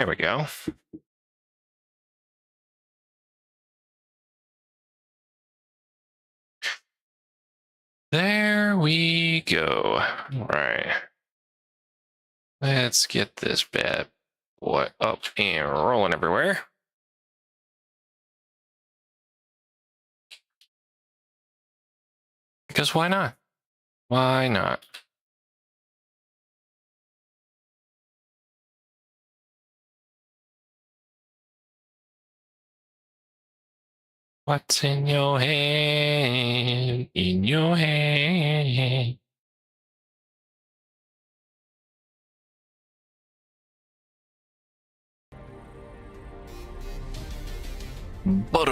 There we go. There we go. All right. Let's get this bad boy up and rolling everywhere. Because why not? Why not? What's in your hand? In your hand. All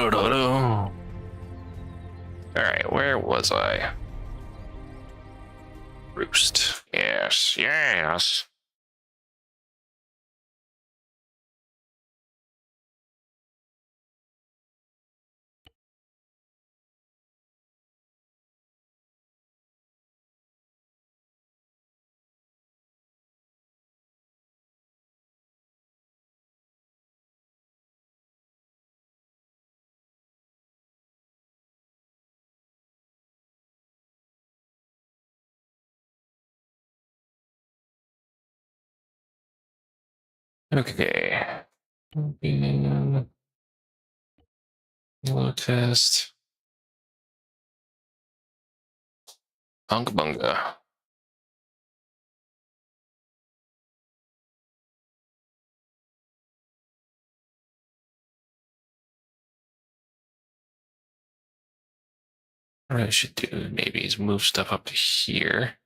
right, where was I? Roost. Yes, yes. Okay. Yellow test. Bunga bunga. What I should do maybe is move stuff up to here.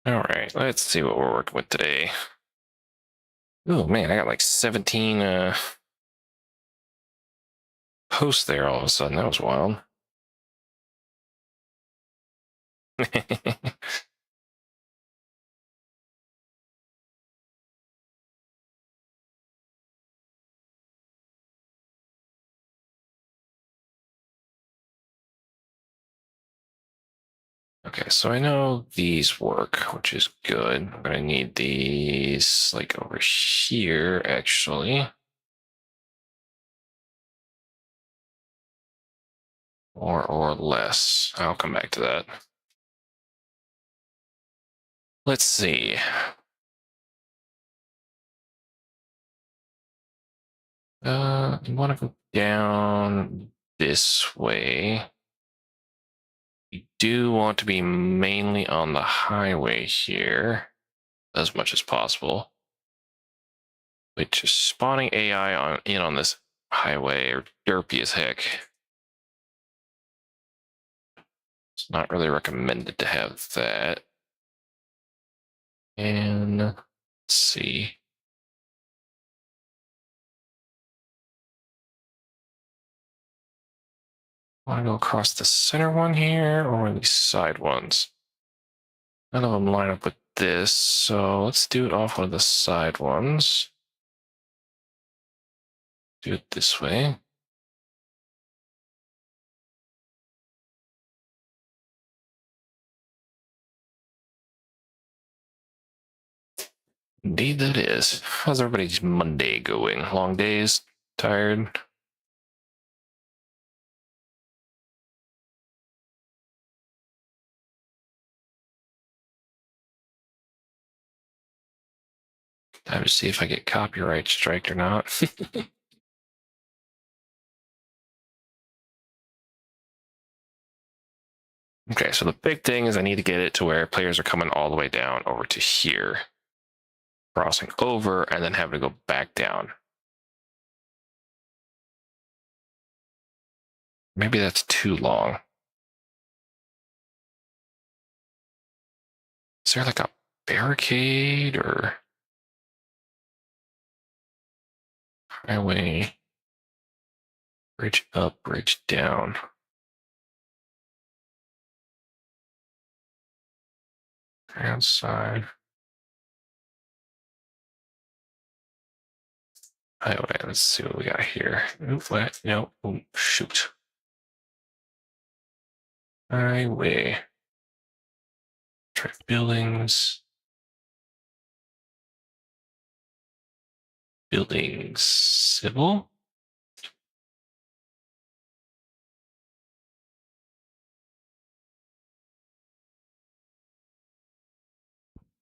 All right, let's see what we're working with today. Oh man, I got like 17 posts there all of a sudden. That was wild. Okay, so I know these work, which is good. I'm gonna need these like over here, actually. Or less. I'll come back to that. Let's see. You want to go down this way. You do want to be mainly on the highway here as much as possible. Which is spawning AI in on this highway are derpy as heck. It's not really recommended to have that. And let's see. Want to go across the center one here or these side ones? None of them line up with this, so let's do it off one of the side ones. Do it this way. Indeed that is. How's everybody's Monday going? Long days? Tired? Time to see if I get copyright striked or not. Okay, so the big thing is I need to get it to where players are coming all the way down over to here, crossing over, and then having to go back down. Maybe that's too long. Is there like a barricade or highway? Bridge up, bridge down. Outside. Highway. Let's see what we got here. Oop, what? No. Oh, shoot. Highway. Try buildings. Buildings. Civil?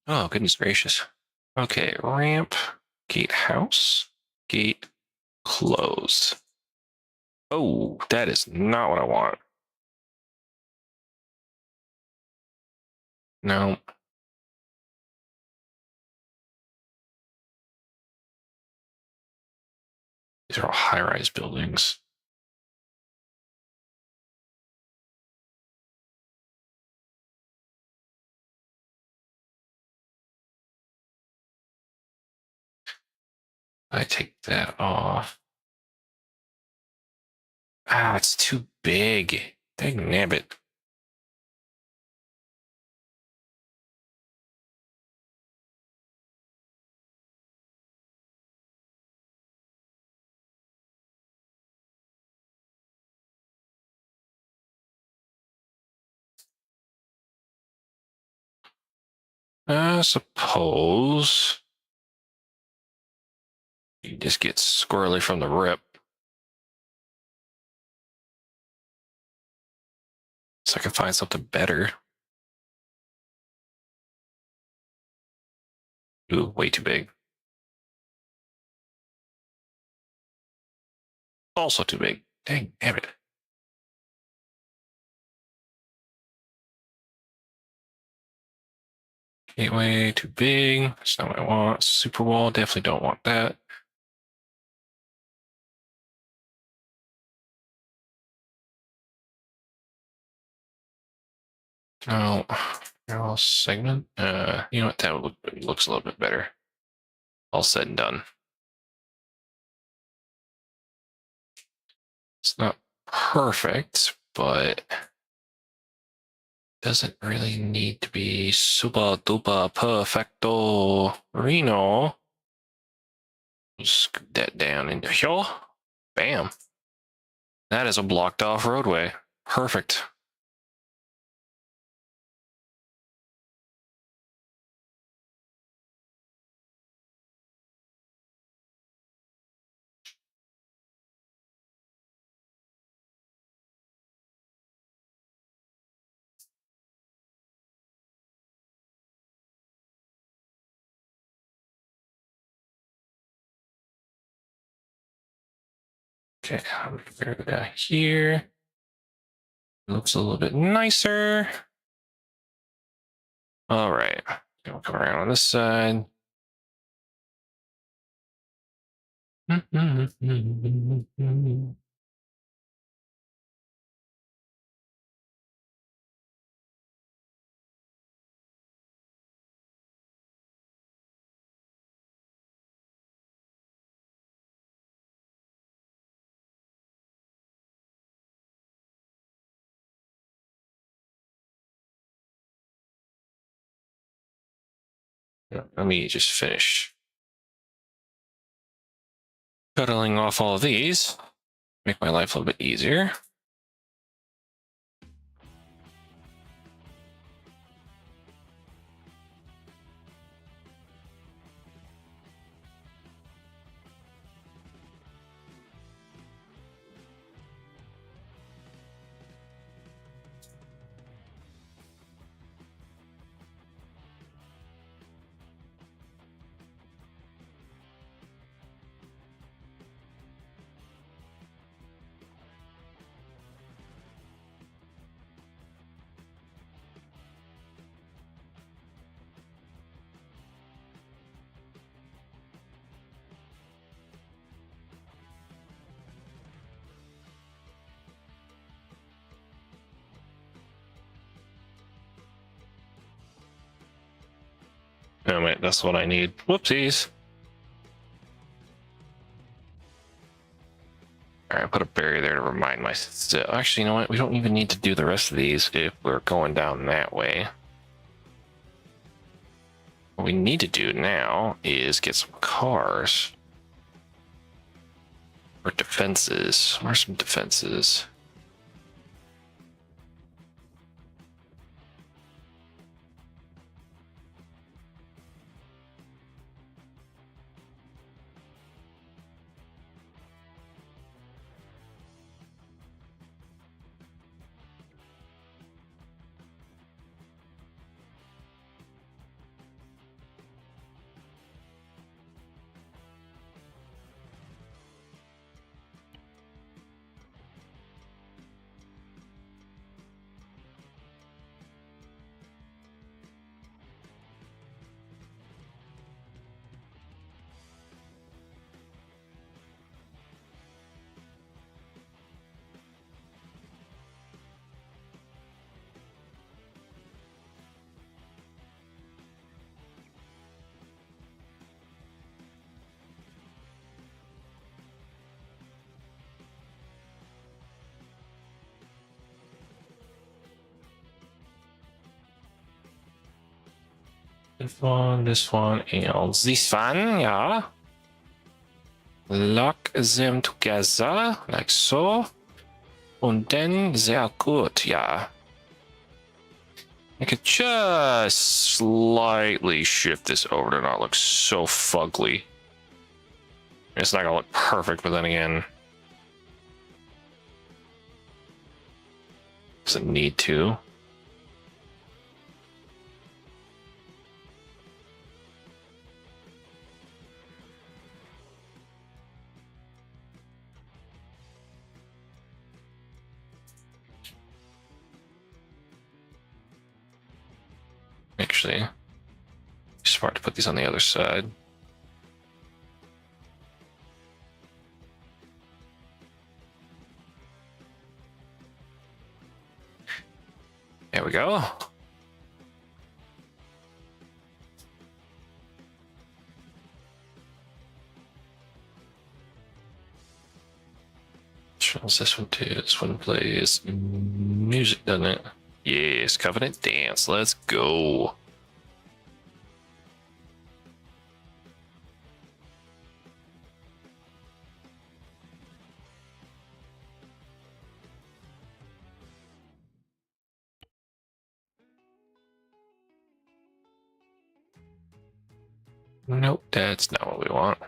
Oh, goodness gracious. Okay, ramp. Gatehouse. Gate closed. Oh, that is not what I want. No. These are all high-rise buildings. I take that off. Ah, it's too big. Dang nabbit. I suppose you just get squirrely from the rip. So I can find something better. Ooh, way too big. Also too big. Dang nabbit. Gateway, too big. That's not what I want. Super wall, definitely don't want that. No, no segment. You know what? That looks a little bit better. All said and done. It's not perfect, but doesn't really need to be super duper perfecto Reno. Scoot that down into here. Bam. That is a blocked off roadway. Perfect. Okay, I'm gonna go down here. Looks a little bit nicer. All right. We'll come around on this side. Let me just finish cuddling off all of these. Make my life a little bit easier. Oh wait, that's what I need. Whoopsies. All right, put a barrier there to remind myself. Actually, you know what? We don't even need to do the rest of these if we're going down that way. What we need to do now is get some cars. Or defenses. What are some defenses? This one, and this one, yeah. Lock them together, like so. And then they are good, yeah. I could just slightly shift this over to not look so fugly. It's not gonna look perfect, but then again, doesn't need to. Actually, smart to put these on the other side. There we go. What's this one too? This one plays music, doesn't it? Yes, Covenant Dance. Let's go. Nope, that's not what we want.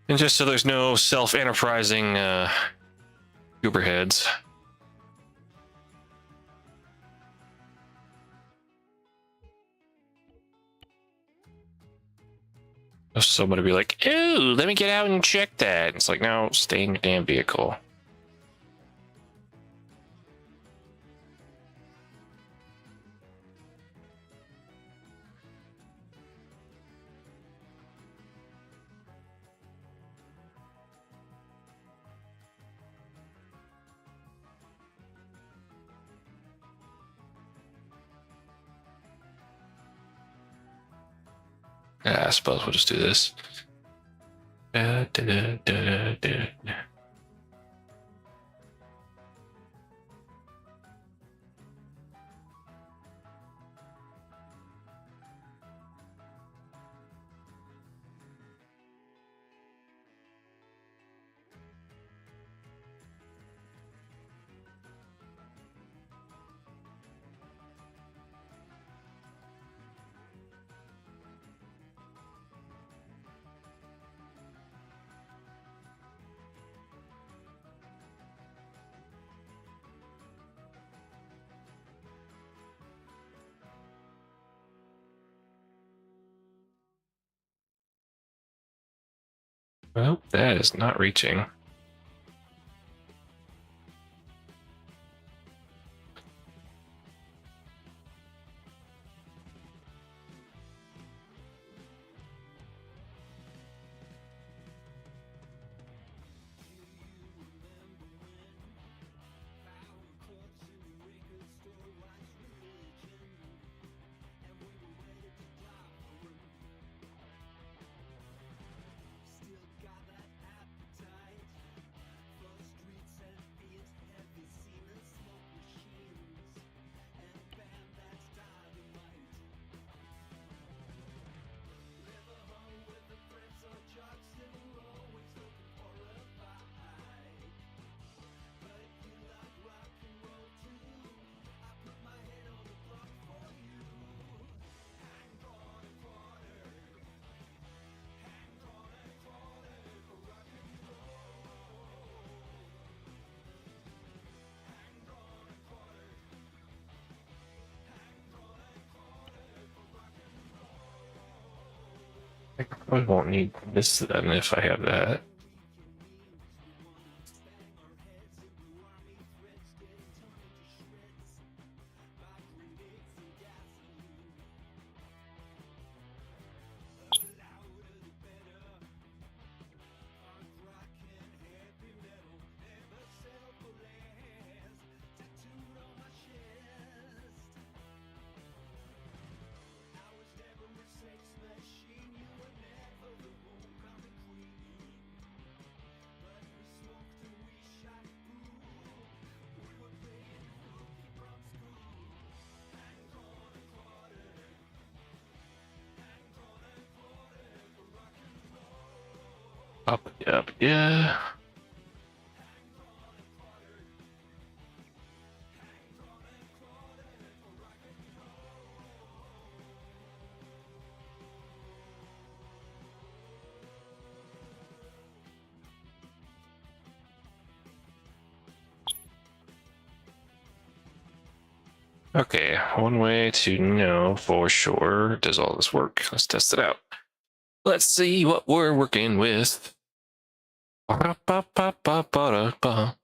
And just so there's no self-enterprising goober heads. Somebody be like, "Ooh, let me get out and check that." It's like, no, stay in your damn vehicle. Yeah, I suppose we'll just do this. Well, that is not reaching. I probably won't need this then if I have that. Up, up, yeah. Okay, one way to know for sure does all this work. Let's test it out. Let's see what we're working with. Ba-da-ba-ba-ba-ba-da-ba.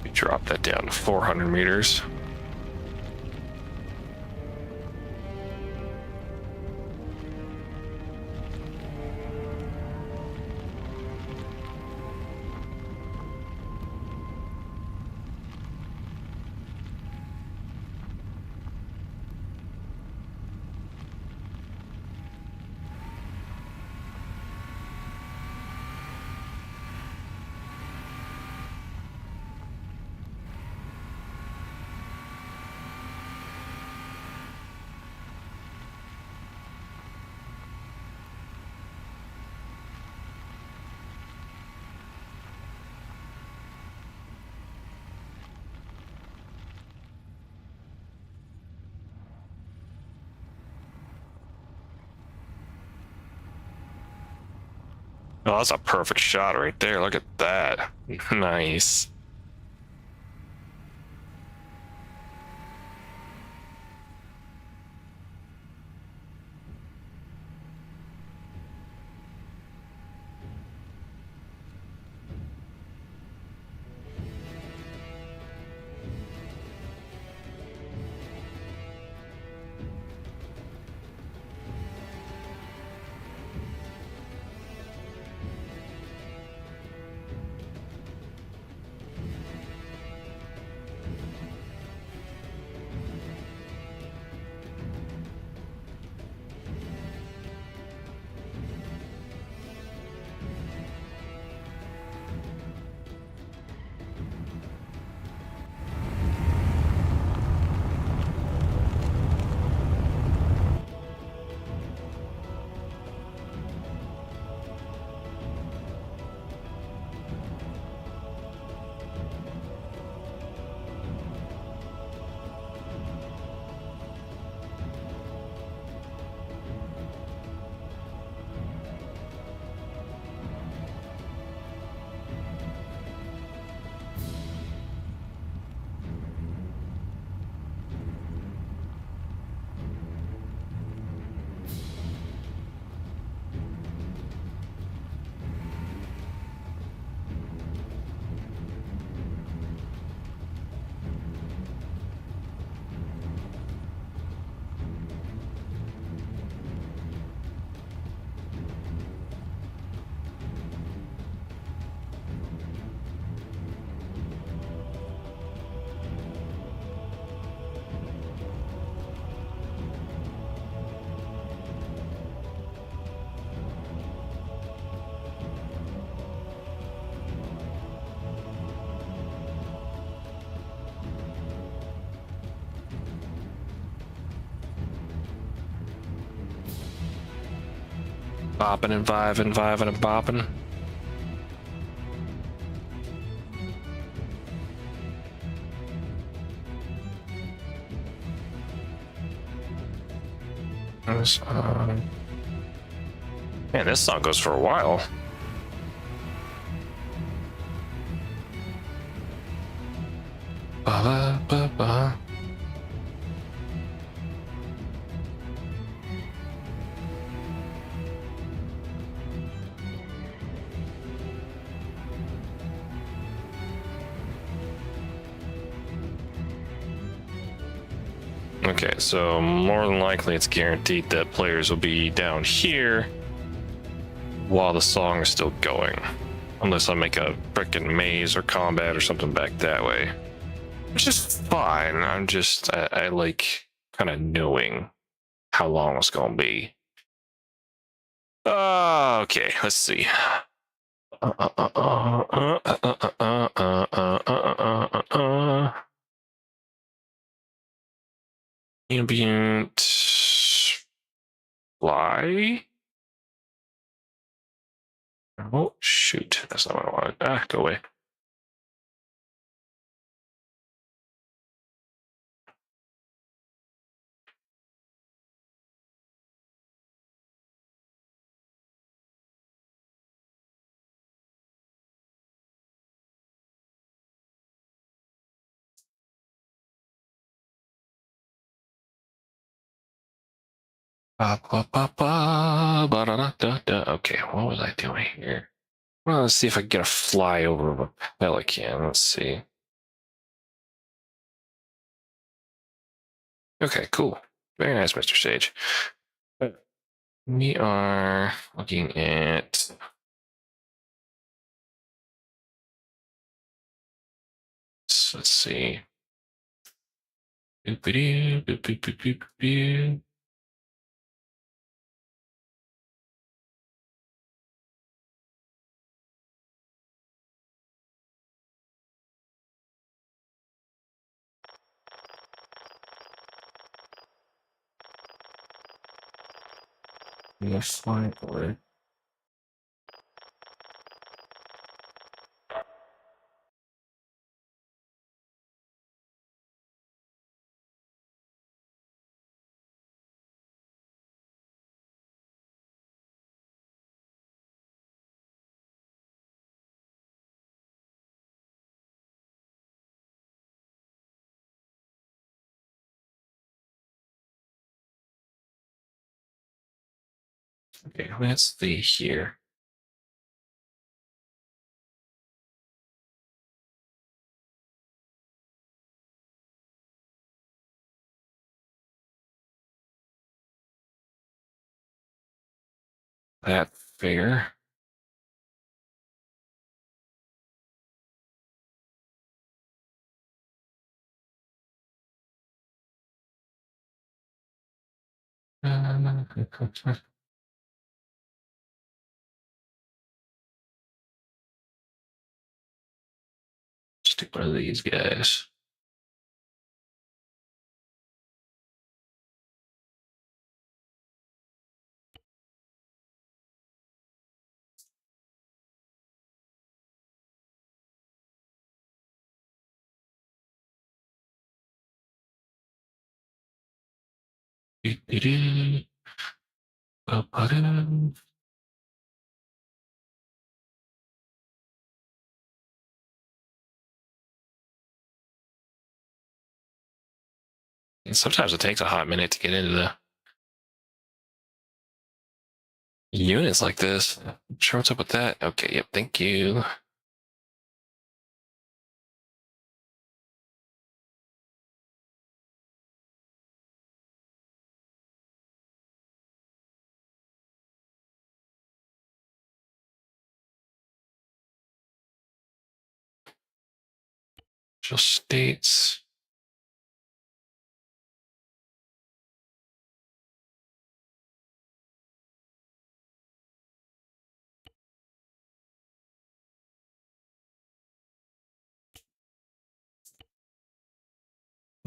We drop that down to 400 meters. Oh, that's a perfect shot right there. Look at that. Nice. Bopping and viving, viving and bopping. Man, this song goes for a while. Ba, ba, ba, ba. Okay, so more than likely it's guaranteed that players will be down here while the song is still going. Unless I make a frickin' maze or combat or something back that way. Which is fine. I like kind of knowing how long it's gonna be. Okay, let's see. Ambient fly. Oh shoot, that's not what I wanted. Ah, go away. Okay, what was I doing here? Well, let's see if I can get a flyover of a pelican. Let's see. Okay, cool. Very nice, Mr. Sage. We are looking at let's see. Fly over. Okay, let's see here. That fair. Stick one of these guys. And sometimes it takes a hot minute to get into the units like this. Sure, what's up with that? Okay, yep, thank you. Just states.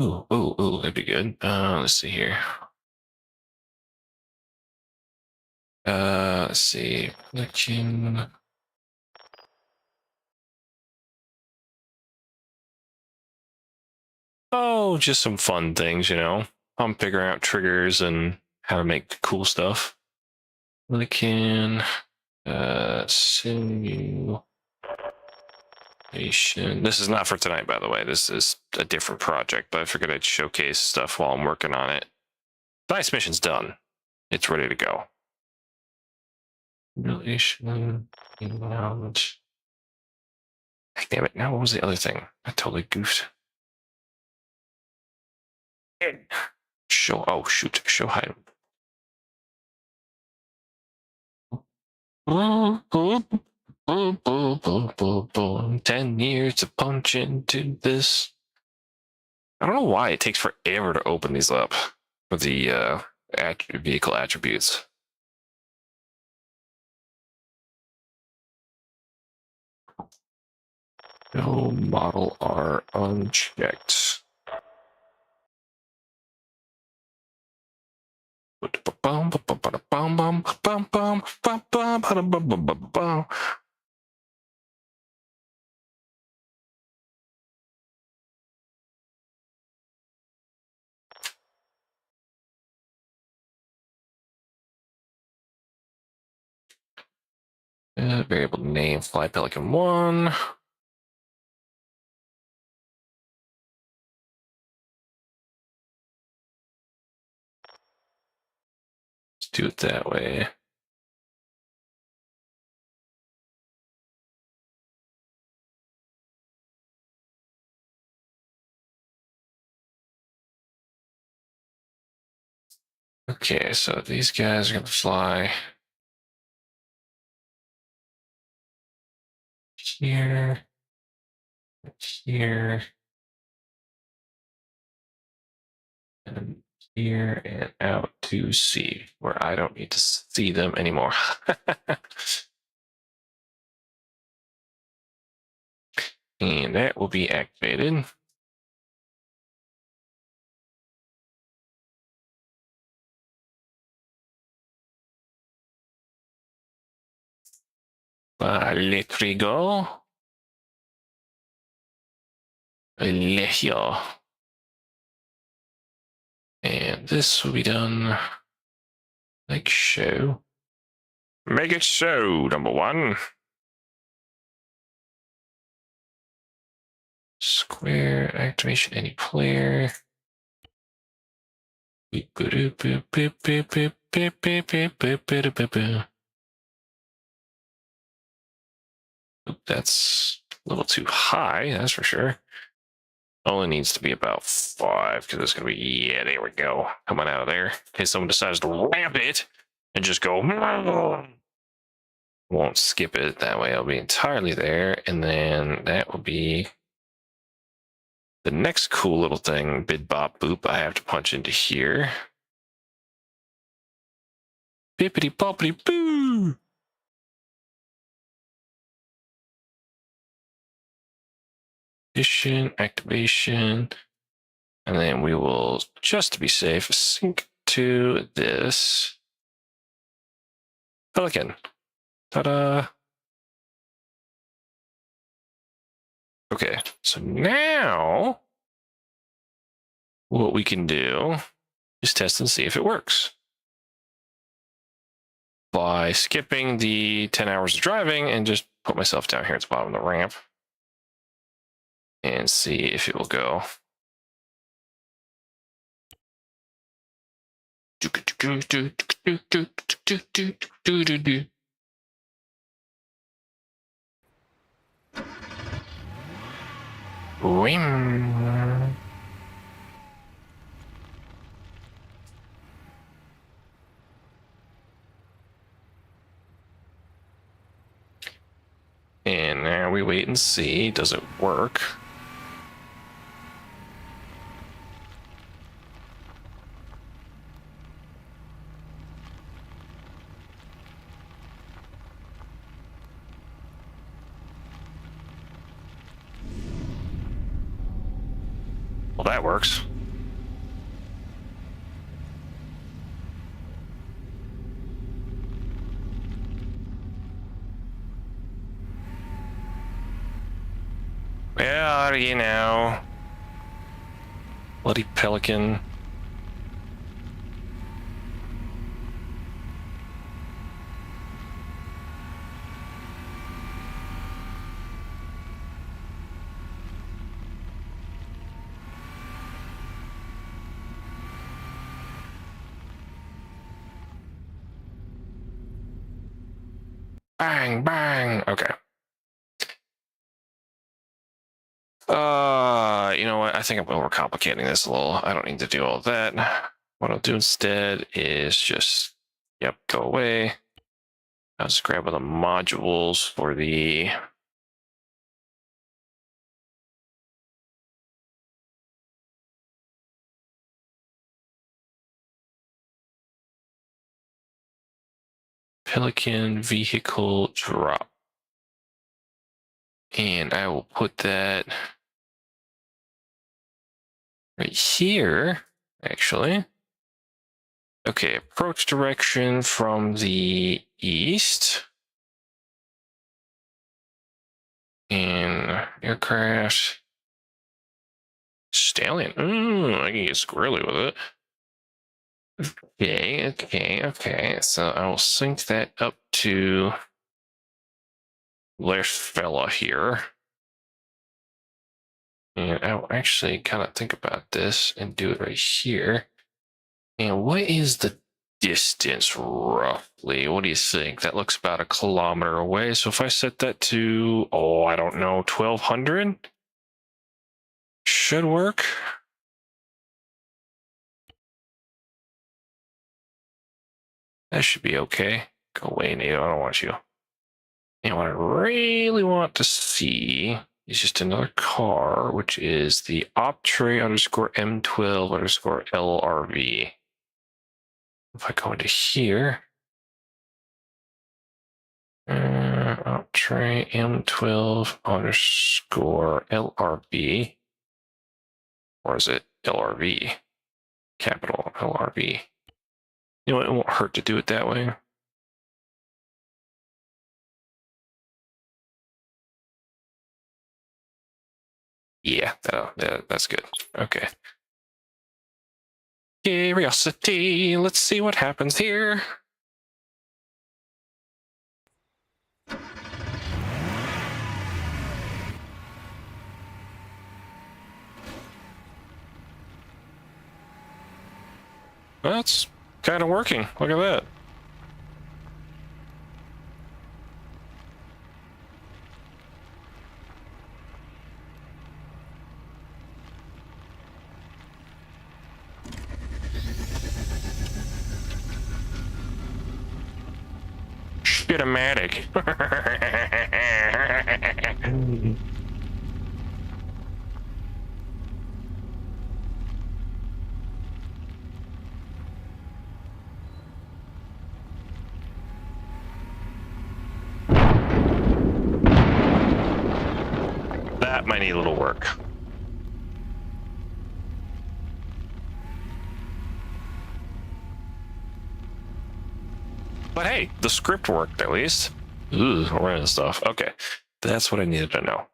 Ooh, that'd be good. Let's see here. Let's see. Looking. Oh, just some fun things, you know. I'm figuring out triggers and how to make cool stuff. Looking. Simulation. This is not for tonight, by the way. This is a different project, but I figured I'd showcase stuff while I'm working on it. Dice mission's done. It's ready to go. Relation. Knowledge. Damn it. Now, what was the other thing? I totally goofed. Show. Oh, shoot. Show height. 10 years to punch into this. I don't know why it takes forever to open these up for the vehicle attributes. No model are unchecked. Variable name, Fly Pelican 1. Let's do it that way. Okay, so these guys are going to fly here, here, and here, and out to sea, where I don't need to see them anymore. And that will be activated. Let me go. Lehio. And this will be done like so. Make it so, number one. Square activation, any player. That's a little too high, that's for sure. Only needs to be about 5 because it's going to be, yeah, there we go. Coming out of there. In case someone decides to ramp it and just go, won't skip it. That way it'll be entirely there. And then that will be the next cool little thing, bid bop boop, I have to punch into here. Bippity boppity boo! Activation, and then we will, just to be safe, sync to this Pelican. Ta-da! Okay, so now what we can do is test and see if it works. By skipping the 10 hours of driving and just put myself down here at the bottom of the ramp and see if it will go. Wing. And now we wait and see. Does it work? Well, that works. Where are you now? Bloody pelican. Bang, bang. Okay. You know what? I think I'm overcomplicating this a little. I don't need to do all that. What I'll do instead is just, yep, go away. I'll just grab all the modules for the Pelican vehicle drop. And I will put that right here, actually. Okay, approach direction from the east. And aircraft. Stallion. I can get squirrely with it. Okay. So I will sync that up to last fella here. And I will actually kind of think about this and do it right here. And what is the distance roughly? What do you think? That looks about 1 kilometer away. So if I set that to, I don't know, 1200? Should work. That should be okay. Go away, NATO. I don't want you. And what I really want to see is just another car, which is the Optray underscore M12 underscore LRV. If I go into here, Optray M12 underscore LRV, or is it LRV? Capital LRV. You know what? It won't hurt to do it that way. Yeah, that's good. Okay. Curiosity. Let's see what happens here. That's kind of working. Look at that. Shit-o-matic. That might need a little work. But hey, the script worked at least. Ooh, random stuff. Okay, that's what I needed to know.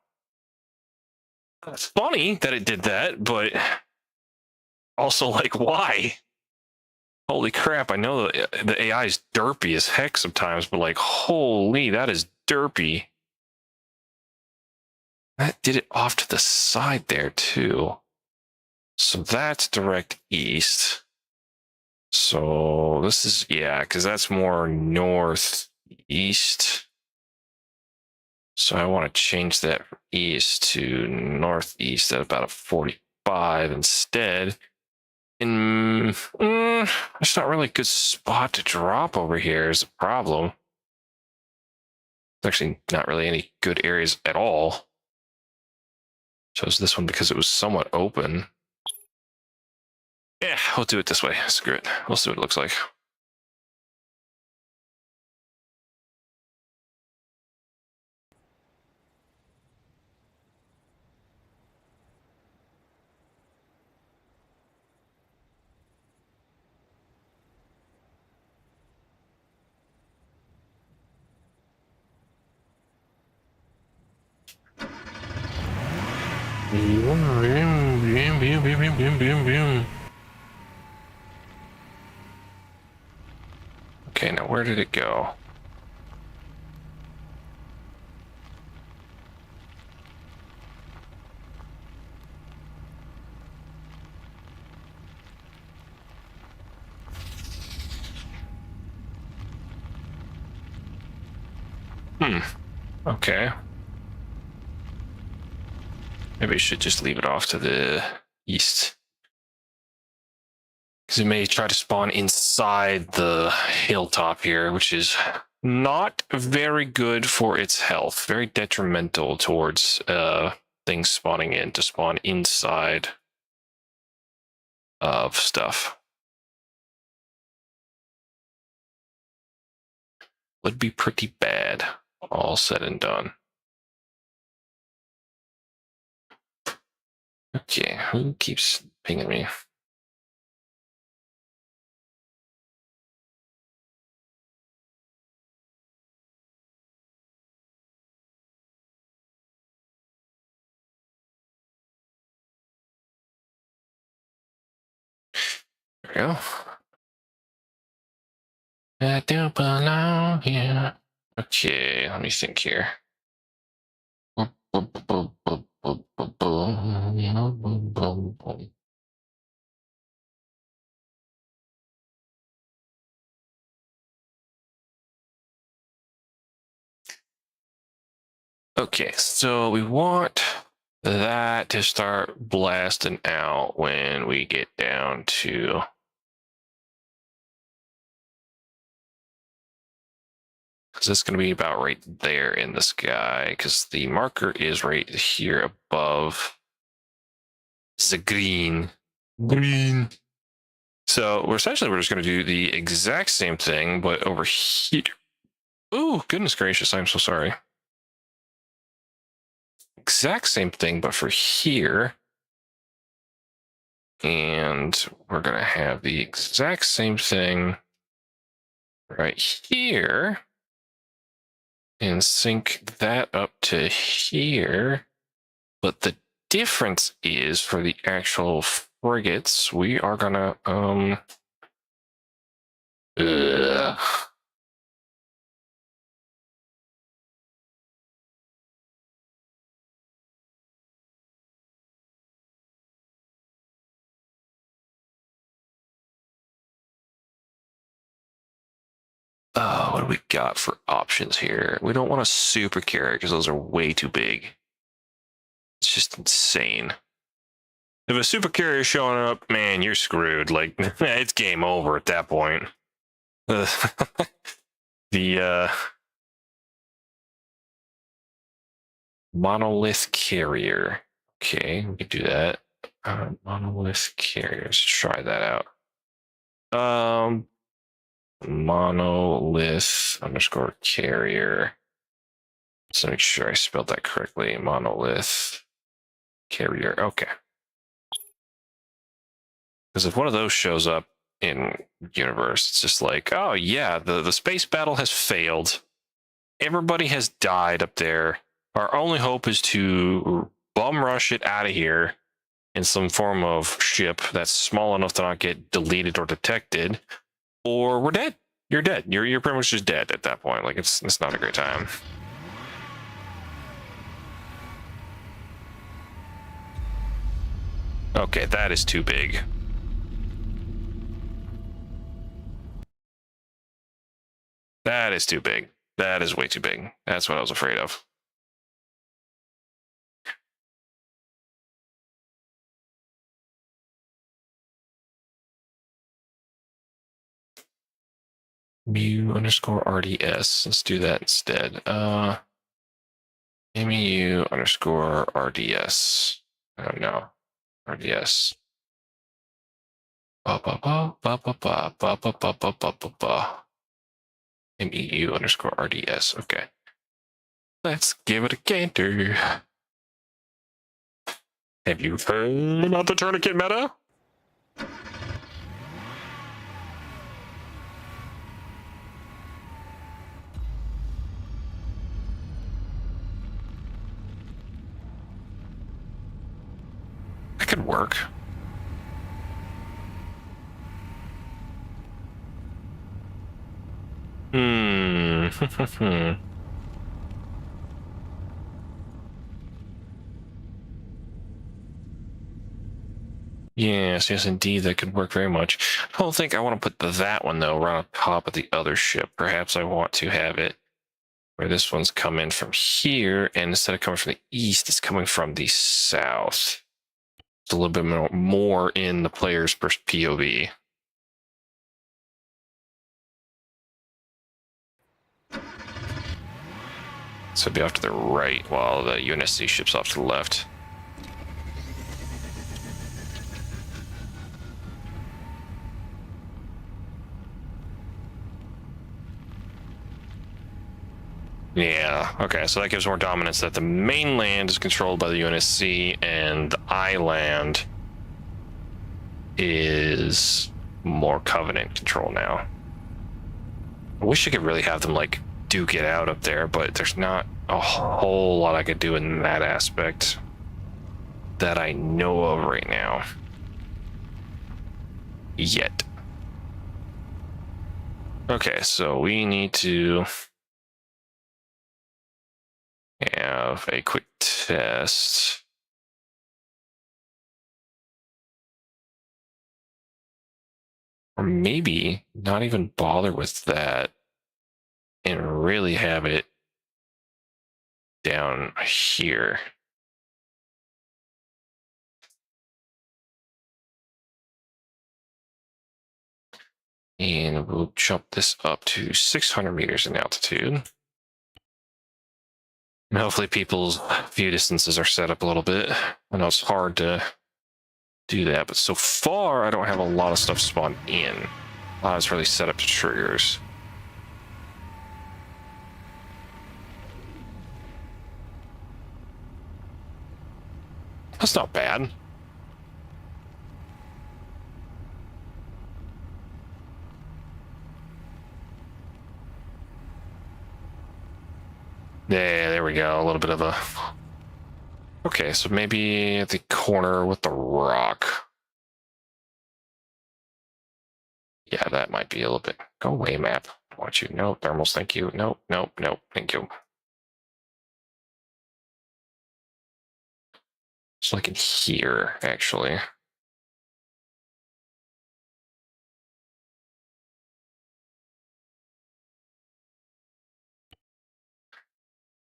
It's funny that it did that, but also, like, why? Holy crap, I know the AI is derpy as heck sometimes, but like, holy, that is derpy. That did it off to the side there, too. So that's direct east. So this is, yeah, because that's more northeast. So I want to change that from east to northeast at about a 45 instead. And it's not really a good spot to drop over here is a problem. There's actually not really any good areas at all. Chose this one because it was somewhat open. Yeah, we'll do it this way. Screw it. We'll see what it looks like. Okay, now where did it go? Okay. Maybe I should just leave it off to the east. Because it may try to spawn inside the hilltop here, which is not very good for its health. Very detrimental towards things spawning in to spawn inside of stuff. Would be pretty bad, all said and done. Okay, who keeps pinging me? There we go. I don't belong here. Okay, let me think here. Okay, so we want that to start blasting out when we get down to because it's going to be about right there in the sky because the marker is right here above the green. So we're just going to do the exact same thing, but over here. Oh, goodness gracious, I'm so sorry. Exact same thing, but for here. And we're going to have the exact same thing right here. And sync that up to here. But the difference is for the actual frigates, we are going to... what do we got for options here? We don't want a super carrier because those are way too big. It's just insane. If a super carrier is showing up, man, you're screwed. Like, it's game over at that point. The monolith carrier. Okay, we can do that. Monolith carrier. Let's try that out. Monolith underscore carrier. So make sure I spelled that correctly. Monolith carrier. Okay. Because if one of those shows up in universe, it's just like, oh yeah, the space battle has failed. Everybody has died up there. Our only hope is to bum rush it out of here in some form of ship that's small enough to not get deleted or detected, or we're dead. You're dead. You're pretty much just dead at that point. Like it's not a great time. Okay, that is too big. That is too big. That is way too big. That's what I was afraid of. Mu underscore RDS. Let's do that instead. MU underscore RDS. I don't know. RDS. MEU underscore RDS. Okay. Let's give it a canter. Have you heard about the tourniquet meta? could work. Hmm. Yes, yes, indeed, that could work very much. I don't think I want to put that one, though, right on top of the other ship. Perhaps I want to have it where this one's coming from here, and instead of coming from the east, it's coming from the south. It's a little bit more in the player's POV. So it'd be off to the right while the UNSC ship's off to the left. Yeah, okay, so that gives more dominance that the mainland is controlled by the UNSC and the island is more Covenant control now. I wish I could really have them, like, duke it out up there, but there's not a whole lot I could do in that aspect that I know of right now. Yet. Okay, so we need to have a quick test. Or maybe not even bother with that and really have it down here. And we'll jump this up to 600 meters in altitude. And hopefully people's view distances are set up a little bit. I know it's hard to do that, but so far I don't have a lot of stuff spawned in. A lot is really set up to triggers. That's not bad. Yeah, there we go. A little bit of a... Okay, so maybe at the corner with the rock. Yeah, that might be a little bit... Go away, map. I want you. No, thermals, thank you. Nope, nope, nope, thank you. It's like in here, actually.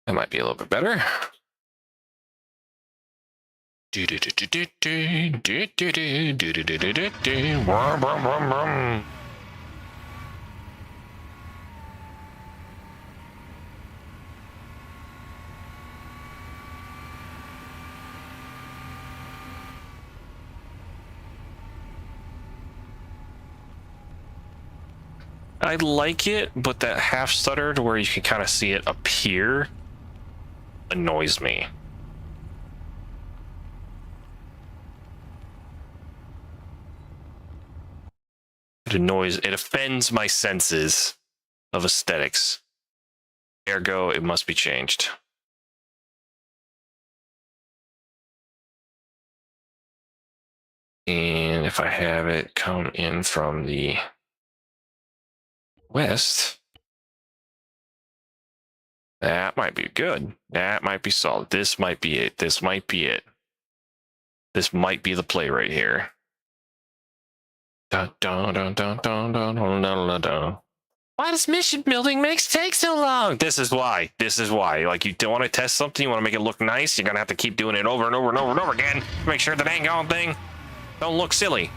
That might be a little bit better. I like it, but that half stuttered where you can kind of see it appear annoys me. It offends my senses of aesthetics. Ergo, it must be changed. And if I have it come in from the west, that might be good. That might be solid. This might be it. This might be it. This might be the play right here. Dun, dun, dun, dun, dun, dun, dun, dun, dun. Why does mission building take so long? This is why. This is why. Like, you don't want to test something, you want to make it look nice, you're gonna have to keep doing it over and over and over and over again to make sure the dang on thing don't look silly.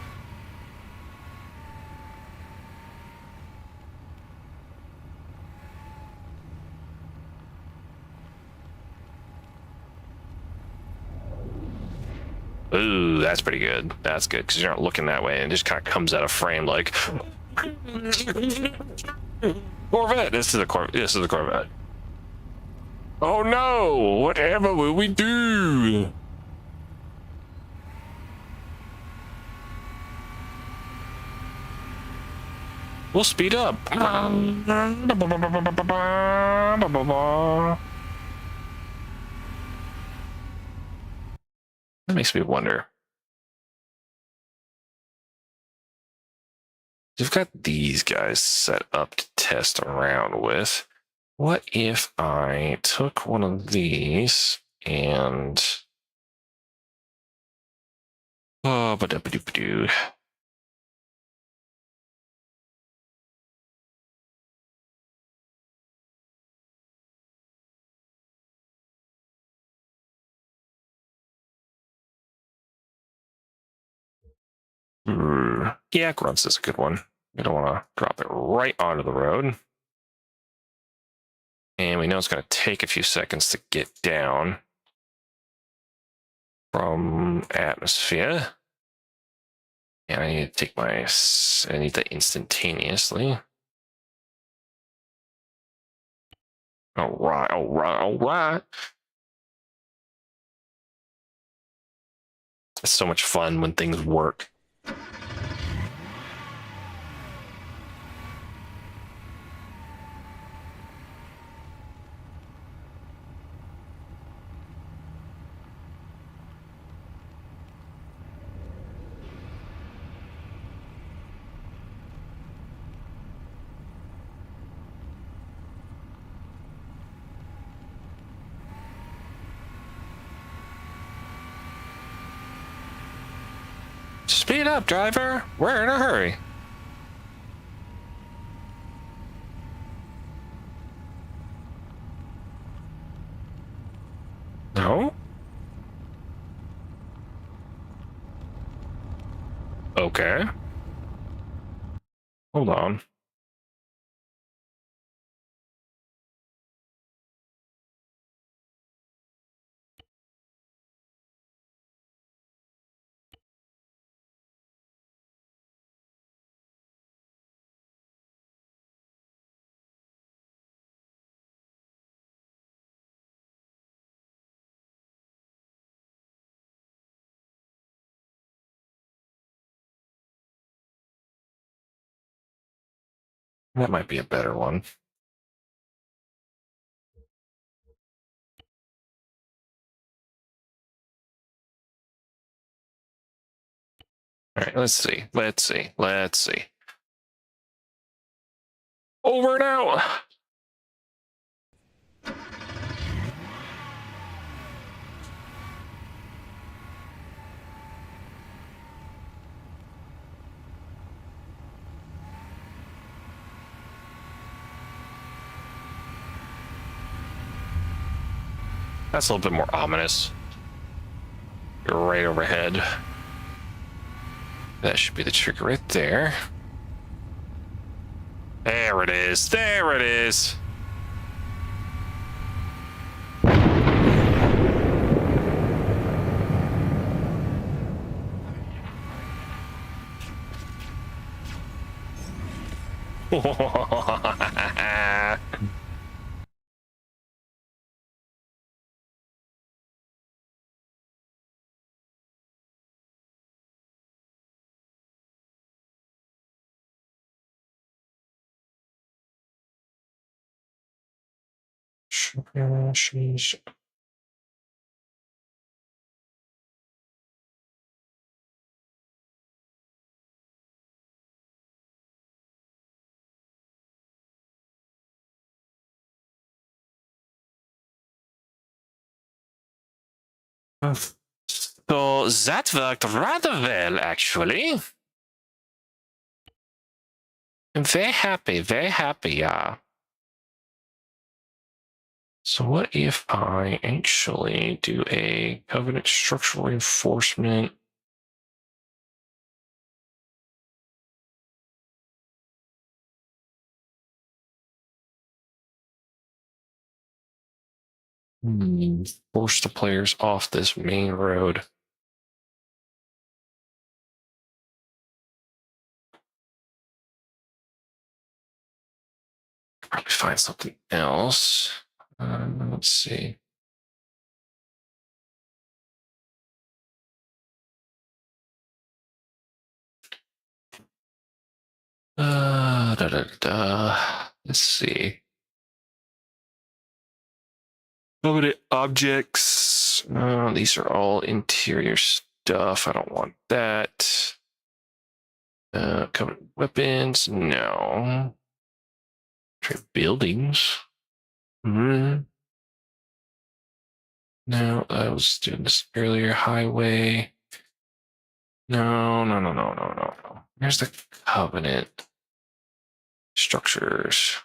Ooh, that's pretty good. That's good, because you're not looking that way, and it just kind of comes out of frame like... Corvette! This is a Corvette. Oh no! Whatever will we do? We'll speed up. That makes me wonder. We've got these guys set up to test around with. What if I took one of these and... Oh, ba-da-ba-doo-ba-doo. Yeah, grunts is a good one. We don't want to drop it right onto the road. And we know it's going to take a few seconds to get down from atmosphere. And I need to take my... I need that instantaneously. All right, all right, all right. It's so much fun when things work. Speed up, driver. We're in a hurry. No? Okay. Hold on. That might be a better one. All right, let's see. Let's see. Let's see. Over now. That's a little bit more ominous. You're right overhead. That should be the trigger right there. There it is. There it is. So that worked rather well, actually. I'm very happy, yeah. So what if I actually do a covenant structural reinforcement? Force the players off this main road. Probably find something else. Let's see. Let's see. Limited objects. These are all interior stuff. I don't want that. Covered weapons, no. Try buildings. No, I was doing this earlier. Highway. No, no, no, no, no, no, no. Here's the covenant structures.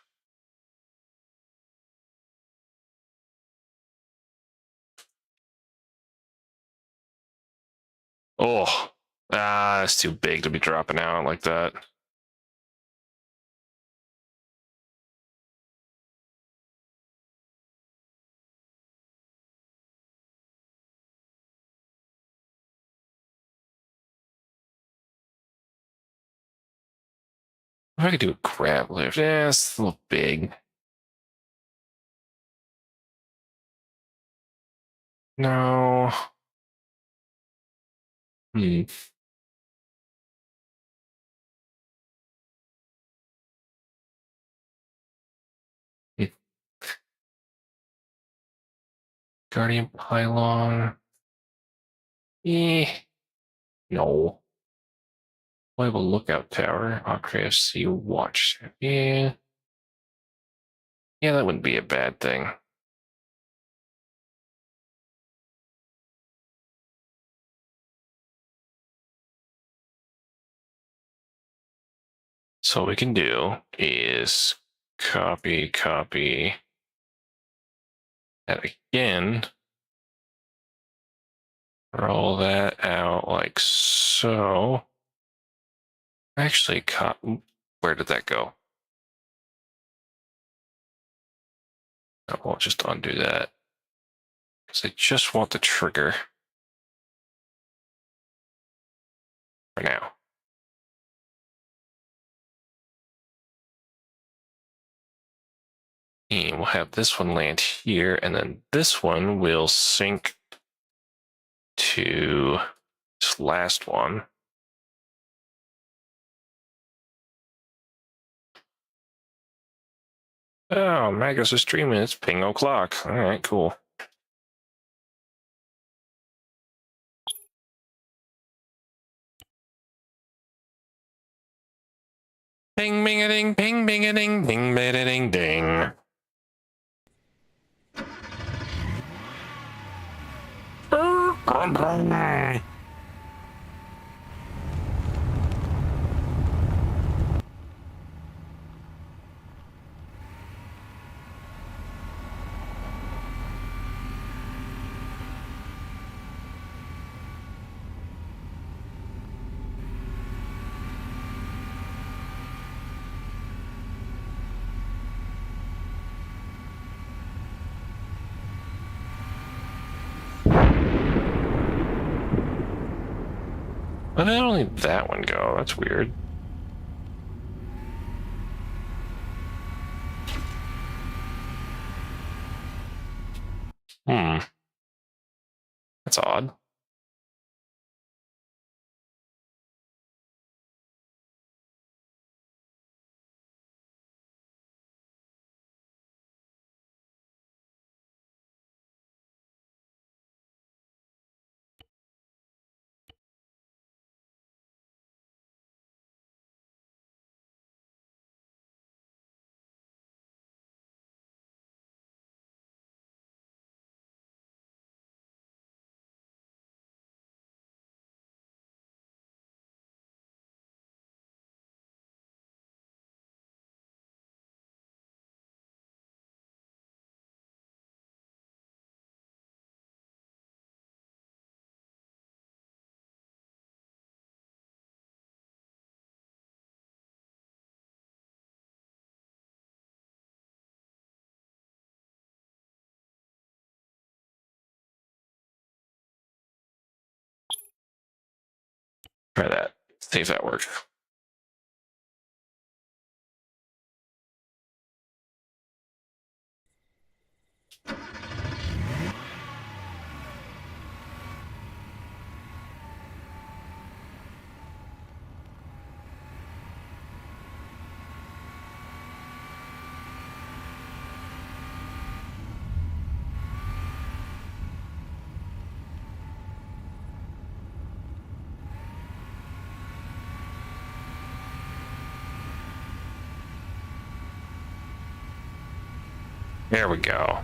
Oh, it's too big to be dropping out like that. If I could do a grab lift, yeah, it's a little big. No. Hmm. Guardian pylon. Eh. No. Reliable lookout tower. Octave Sea watch. Yeah. Yeah, that wouldn't be a bad thing. So what we can do is copy that again. Roll that out like so. Actually, where did that go? We'll just undo that. Because I just want the trigger for now. And we'll have this one land here, and then this one will sync to this last one. Oh, Magus is streaming. It's ping o'clock. All right, cool. Ping, bing, a ding, ping, bing, a ding, ding, bing, a ding, ding. Why did only that one go? That's weird. That's odd. Try that. See if that works. There we go.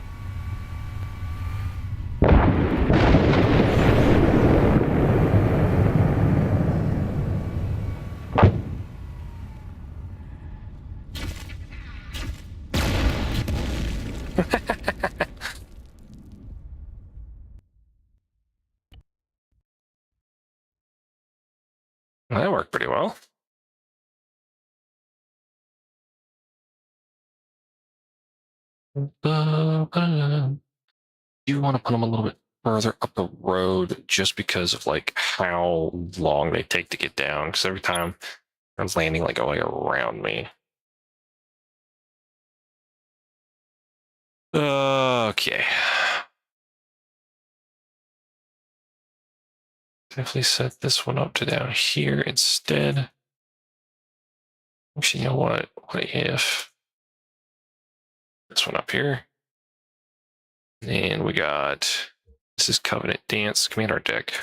That worked pretty well. You want to put them a little bit further up the road just because of like how long they take to get down. Because every time I'm landing like going around me. Okay. Definitely set this one up to down here instead. Actually, you know what? What if this one up here? And we got, this is Covenant Dance Commander deck.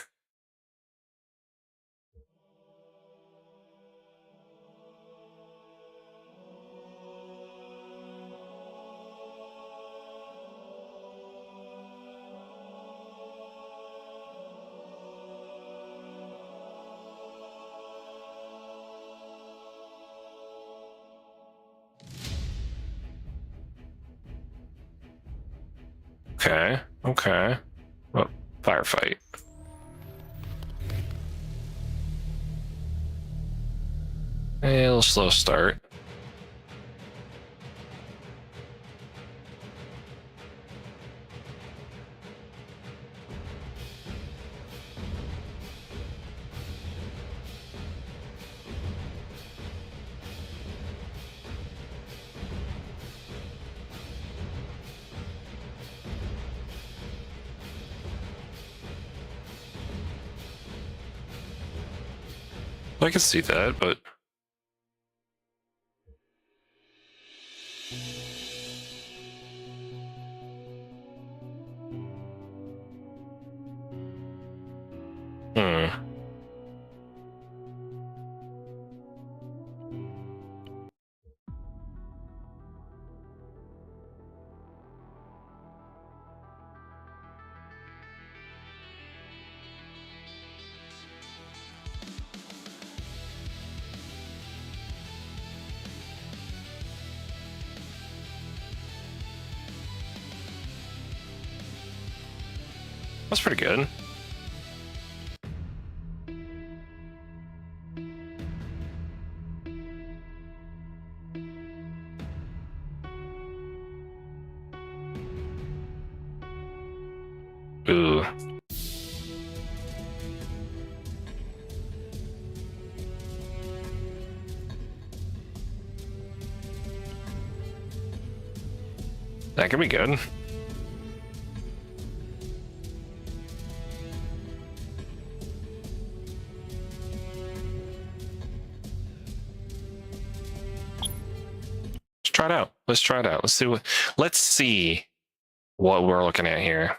Okay, okay. Oh, firefight. A little slow start. I can see that, but hmm. That's pretty good. Ooh. That could be good. Let's try it out. Let's try it out. Let's see what we're looking at here.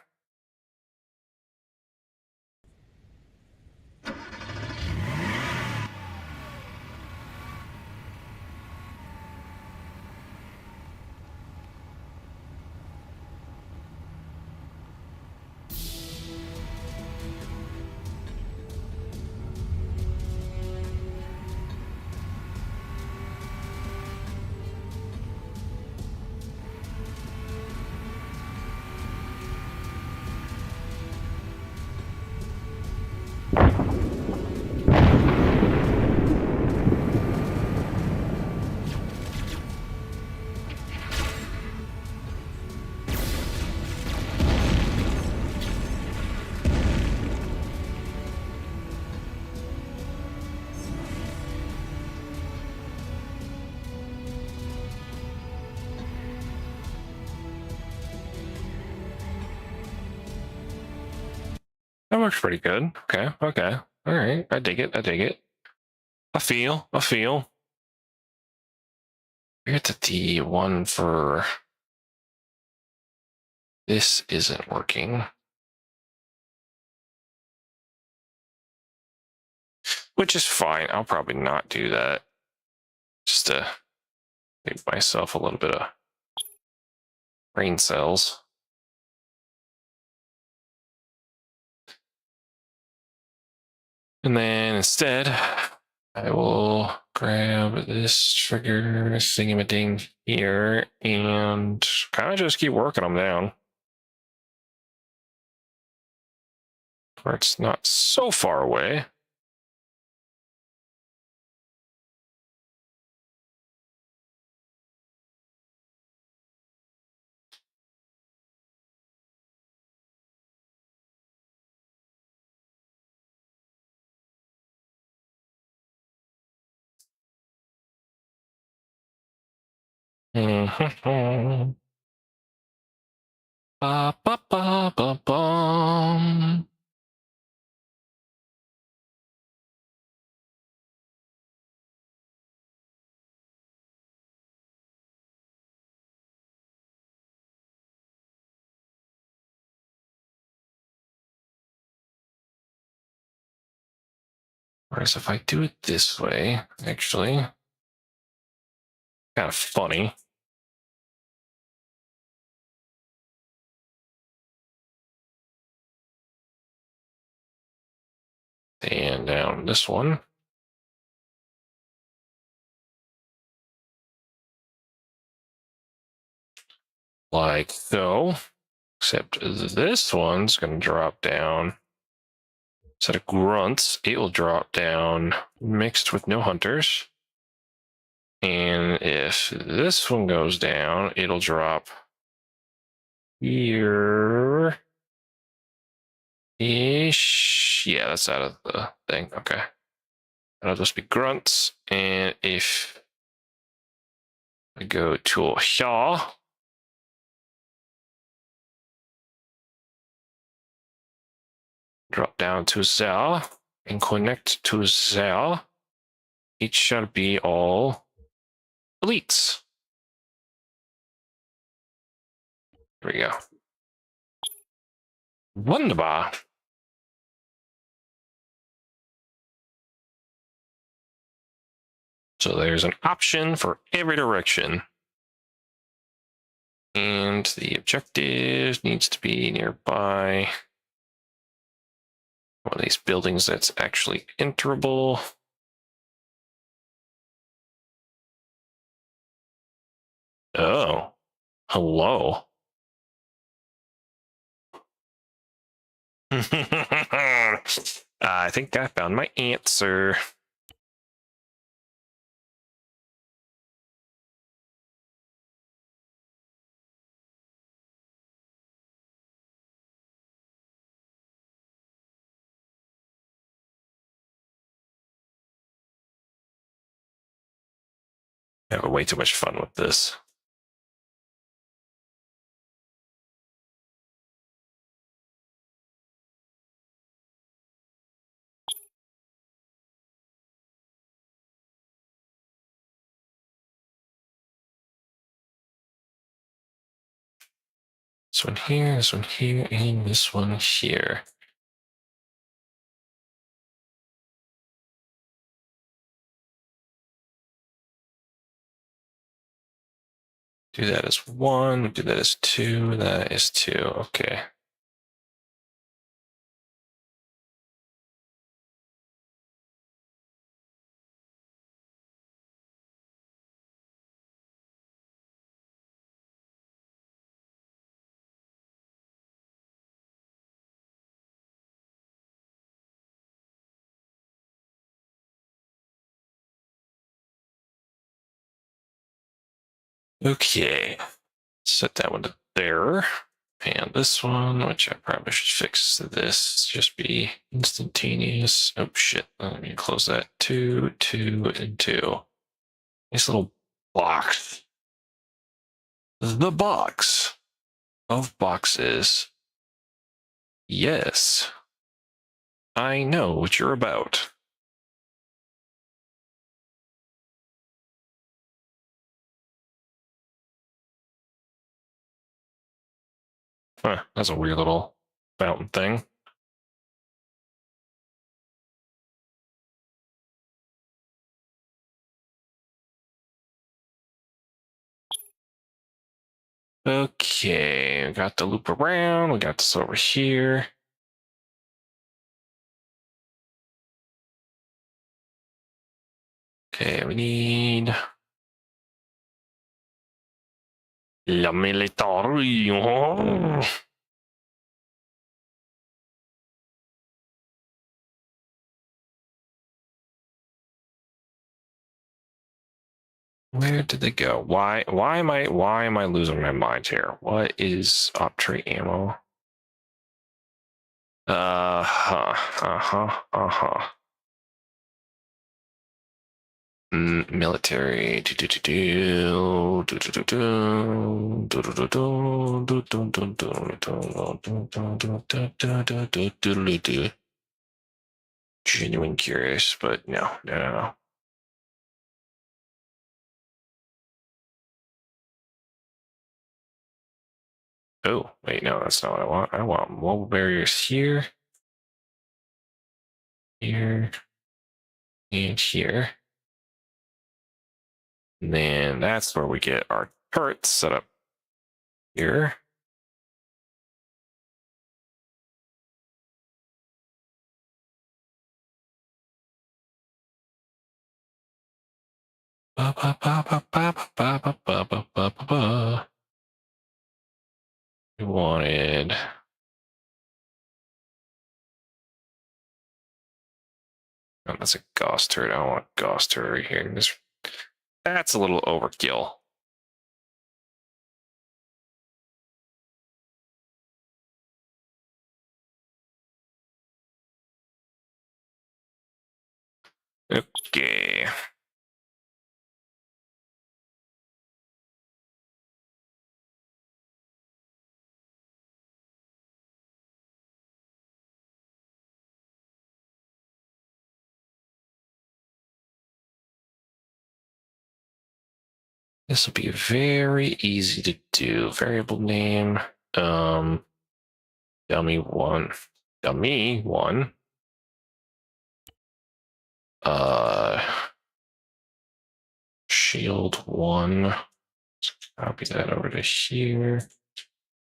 That works pretty good. Okay, okay. All right. I dig it. I dig it. I feel. I get to the one for this isn't working. Which is fine. I'll probably not do that. Just to give myself a little bit of brain cells. And then instead, I will grab this trigger thingamading here and kind of just keep working them down. Where it's not so far away. Ba, ba, ba, ba, bum. Whereas if I do it this way, actually, kind of funny. And down this one. Like so. Except this one's going to drop down. Instead of grunts, it will drop down mixed with no hunters. And if this one goes down, it'll drop here ish. Yeah, that's out of the thing. Okay. That'll just be grunts. And if I go to here, drop down to there and connect to there, it shall be all elites. Here we go. Wunderbar. So there's an option for every direction. And the objective needs to be nearby one of these buildings that's actually enterable. Oh, hello. I think I found my answer. I have way too much fun with this. This one here, this one here, and this one here. Do that as 1, do that as 2, that is 2. Okay. Okay. Set that one to there. And this one, which I probably should fix this, just be instantaneous. Oh shit, let me close that. 2, 2, and 2. Nice little box. The box of boxes. Yes. I know what you're about. Huh, that's a weird little fountain thing. Okay, we got the loop around. We got this over here. Okay, we need la military. Oh. Where did they go? Why am I losing my mind here? What is Optree ammo? Military. Genuine curious, but no. Oh, wait, no, that's not what I want. I want mobile barriers here, here, and here. And then that's where we get our turrets set up here. We wanted. Oh, that's a Gauss turret. I don't want a Gauss turret right here. That's a little overkill. Okay. This will be very easy to do. Variable name, dummy one, shield one. Copy that over to here.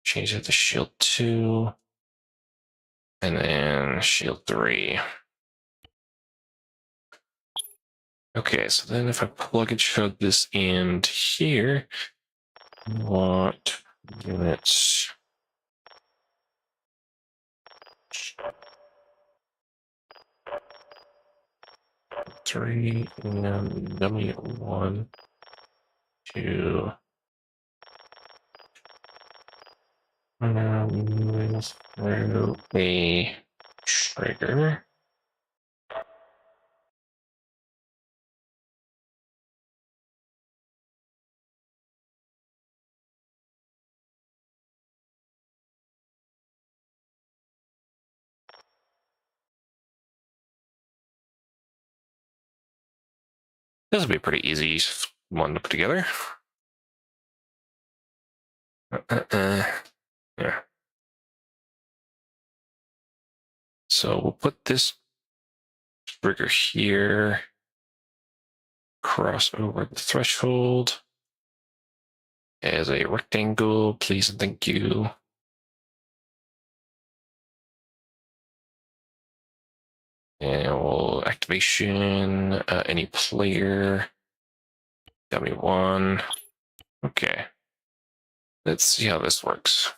Change that to shield 2. And then shield 3. Okay, so then if I plug and chug this in here, I want units. Three and dummy 1, 2. Moving through a trigger. This will be a pretty easy one to put together. Yeah. So we'll put this trigger here, cross over the threshold as a rectangle, please and thank you. And we'll activation any player. Dummy 1. Okay. Let's see how this works.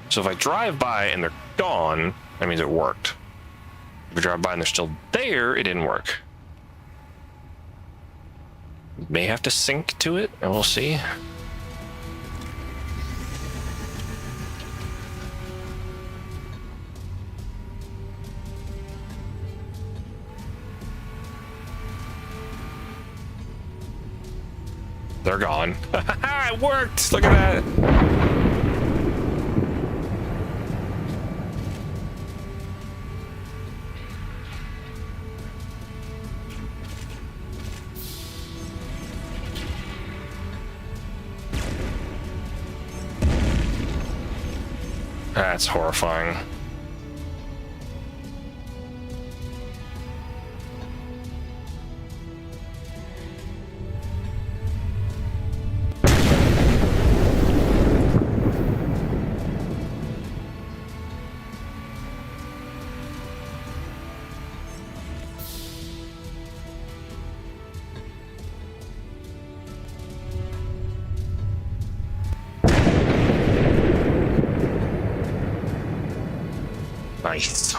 So if I drive by and they're gone, that means it worked. If I drive by and they're still there, it didn't work. May have to sync to it, and we'll see. They're gone. It worked! Look at that! That's horrifying. Nice.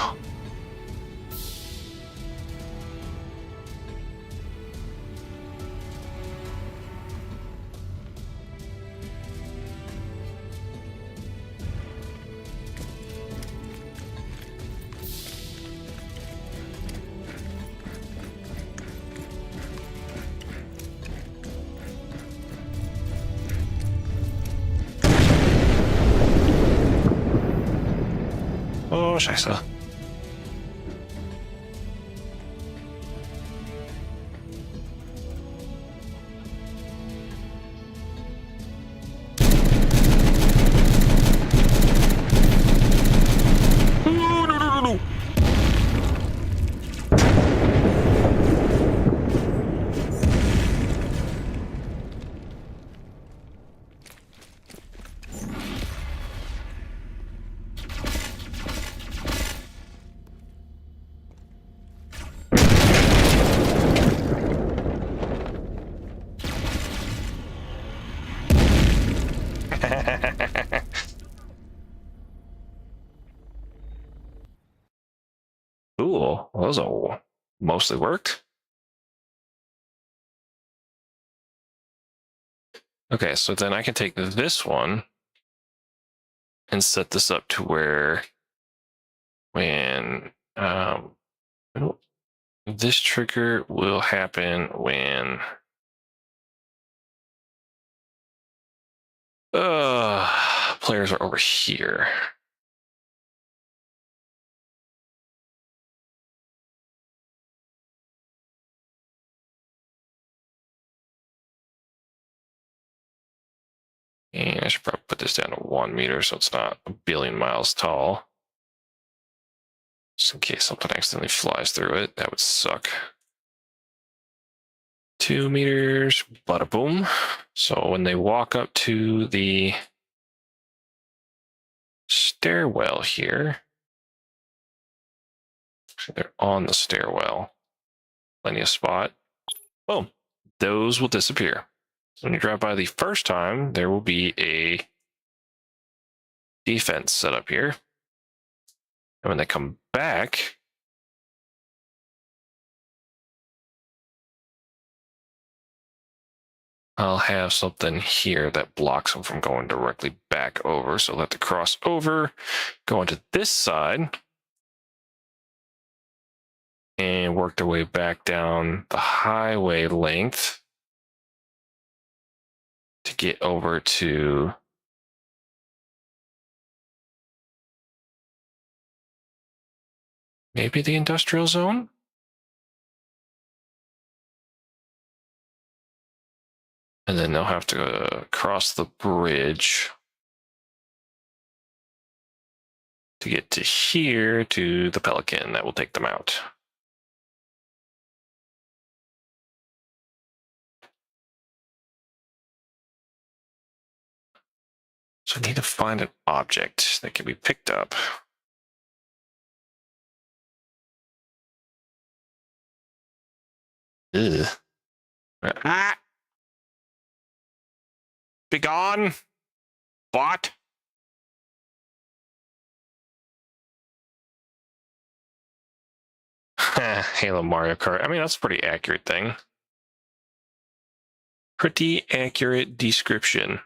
Oh, scheiße. No. Cool. Well, those all mostly worked. Okay, so then I can take this one and set this up to where when this trigger will happen when players are over here. And I should probably put this down to 1 meter so it's not a billion miles tall. Just in case something accidentally flies through it. That would suck. 2 meters, bada boom. So when they walk up to the stairwell here, so they're on the stairwell, plenty of spot. Boom, those will disappear. So when you drive by the first time, there will be a defense set up here. And when they come back, I'll have something here that blocks them from going directly back over. So let the cross over, go into this side, and work their way back down the highway length to get over to maybe the industrial zone? And then they'll have to cross the bridge to get to here to the Pelican. That will take them out. So I need to find an object that can be picked up. Ugh. Ah! Be gone! What? Halo Mario Kart. I mean, that's a pretty accurate thing. Pretty accurate description.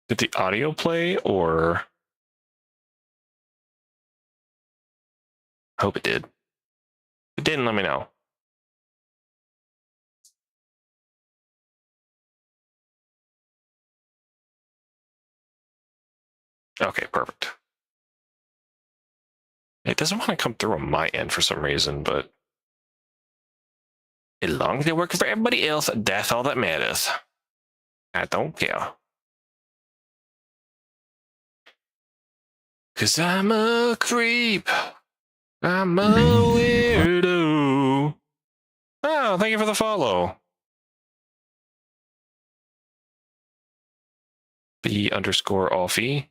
Did the audio play, or I hope it did. If it didn't, let me know. Okay, perfect. It doesn't want to come through on my end for some reason, but as long as they work for everybody else, that's all that matters. I don't care. Cause I'm a creep. I'm a weirdo. Oh, thank you for the follow. B_Offie.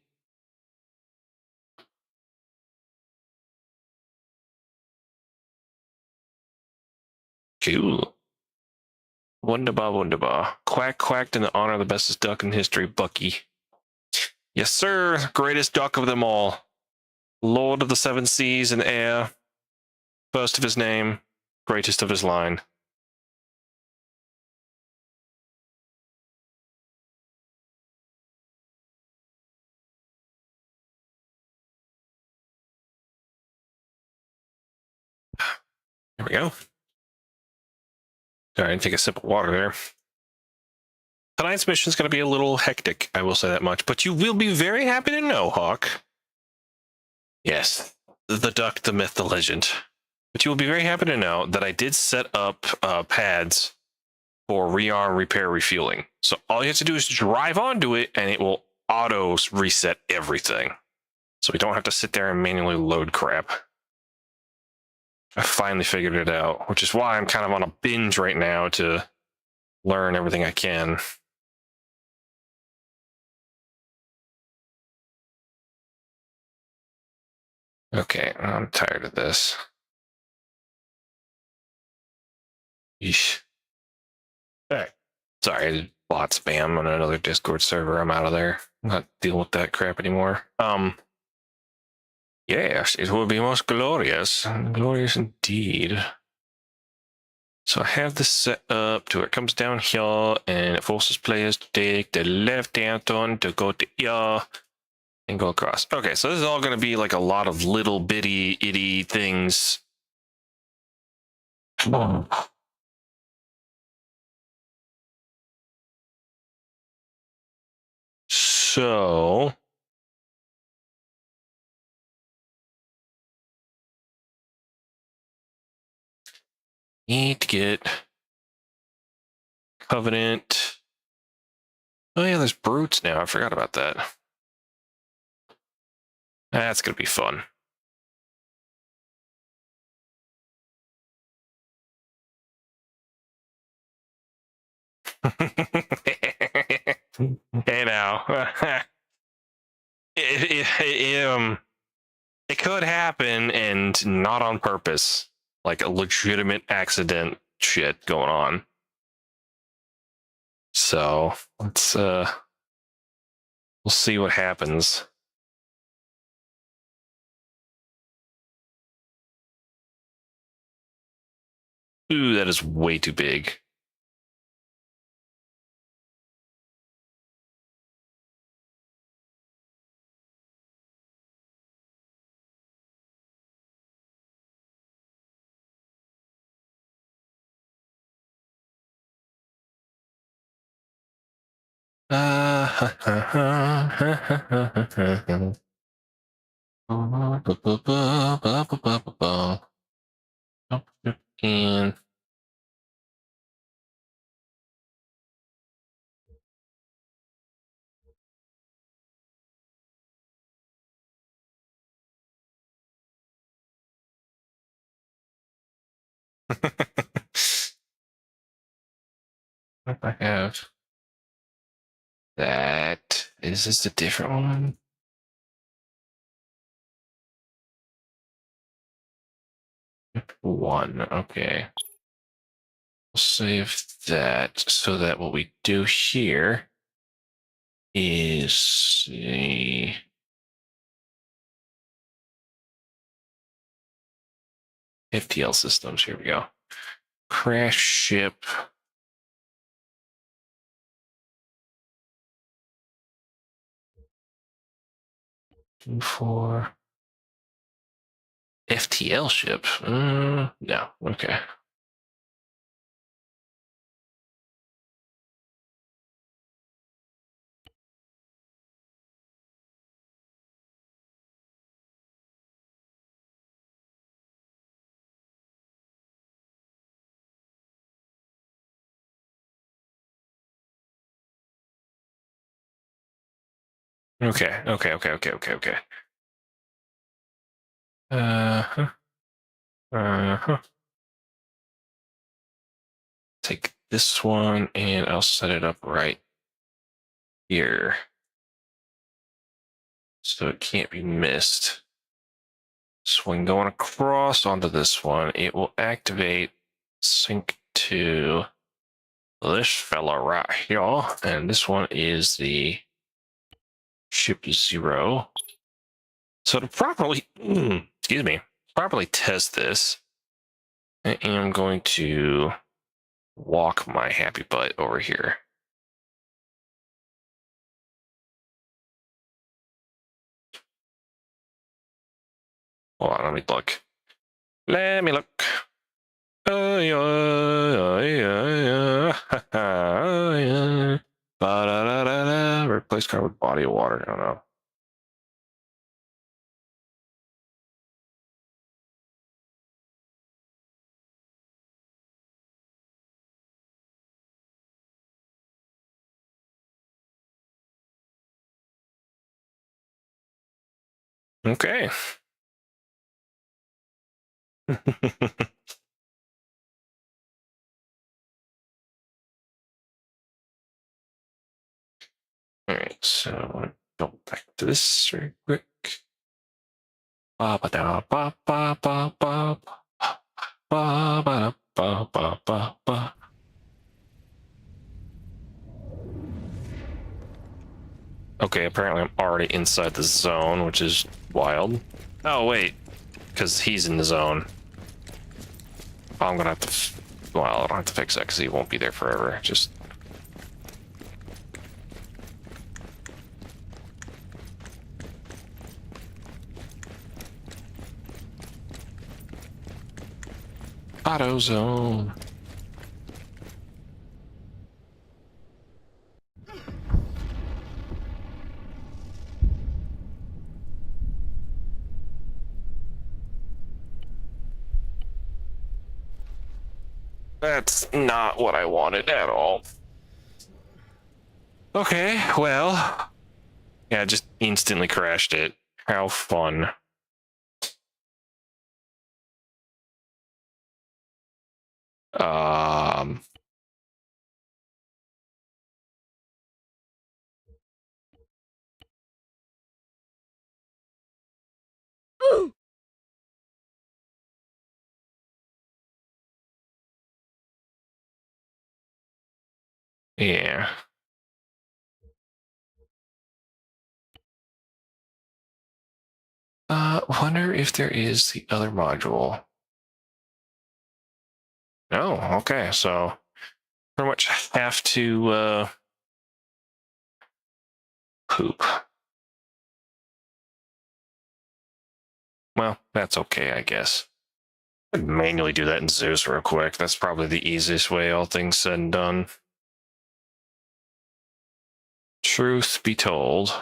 Cool. Wunderbar, wunderbar. Quack, quacked in the honor of the bestest duck in history, Bucky. Yes, sir. Greatest duck of them all. Lord of the seven seas and air. First of his name. Greatest of his line. There we go. Sorry, I didn't take a sip of water there. Tonight's mission is going to be a little hectic, I will say that much, but you will be very happy to know, Hawk. Yes, the duck, the myth, the legend. But you will be very happy to know that I did set up pads for rearm, repair, refueling. So all you have to do is drive onto it, and it will auto reset everything. So we don't have to sit there and manually load crap. I finally figured it out, which is why I'm kind of on a binge right now to learn everything I can. Okay, I'm tired of this. Yeesh. Hey. Sorry, bot spam on another Discord server. I'm out of there. I'm not dealing with that crap anymore. Yes, it will be most glorious. Glorious indeed. So I have this set up to where it comes down here and it forces players to take the left-hand turn to go to here and go across. Okay, so this is all going to be like a lot of little bitty itty things. So need to get Covenant. Oh yeah, there's brutes now. I forgot about that. That's gonna be fun. Hey now. It could happen and not on purpose. Like a legitimate accident shit going on. So let's we'll see what happens. Ooh, that is way too big. And I have that. Is this a different one? One. Okay. We'll save that so that what we do here is the FTL systems. Here we go. Crash ship. For FTL ship. No. Okay. Okay. Uh-huh. Uh-huh. Take this one and I'll set it up right here. so it can't be missed. So when going across onto this one, it will activate sync to this fella right here, and this one is the ship 0. So to properly, excuse me, properly test this, I am going to walk my happy butt over here. Hold on, let me look. Let me look. Replace car with body of water. I don't know. Okay. All right, so I want to go back to this very quick. Ba ba da ba ba ba ba ba ba ba ba ba ba. Okay, apparently I'm already inside the zone, which is wild. Oh wait, because he's in the zone. I'm gonna have to. Well, I don't have to fix that because he won't be there forever. Just. Auto zone. That's not what I wanted at all. Okay, well. Yeah, just instantly crashed it. How fun. Um. Yeah. Wonder if there is the other module. No, okay, so pretty much have to poop. Well, that's okay, I guess. I'd manually do that in Zeus real quick. That's probably the easiest way, all things said and done. Truth be told.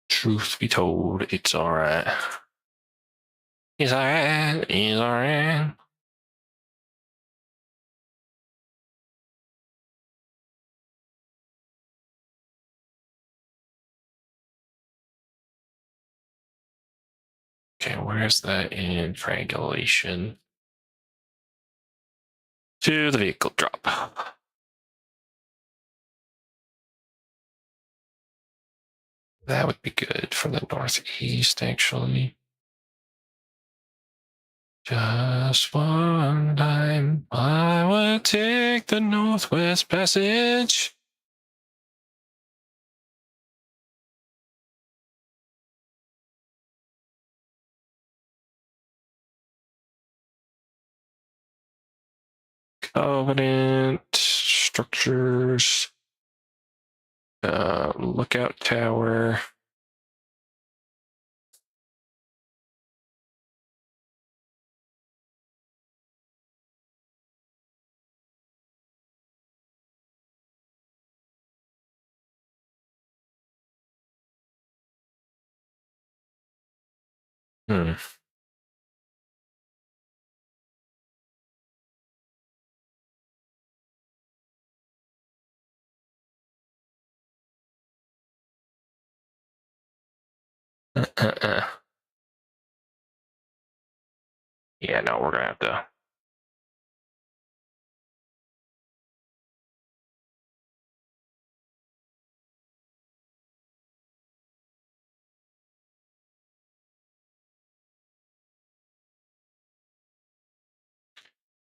Truth be told, it's alright. It's alright, it's alright. Okay, where's that in triangulation? To the vehicle drop. That would be good for the northeast, actually. Just one time, I would take the Northwest Passage. Covenant structures. Lookout tower. Hmm. Yeah, no, we're gonna have to.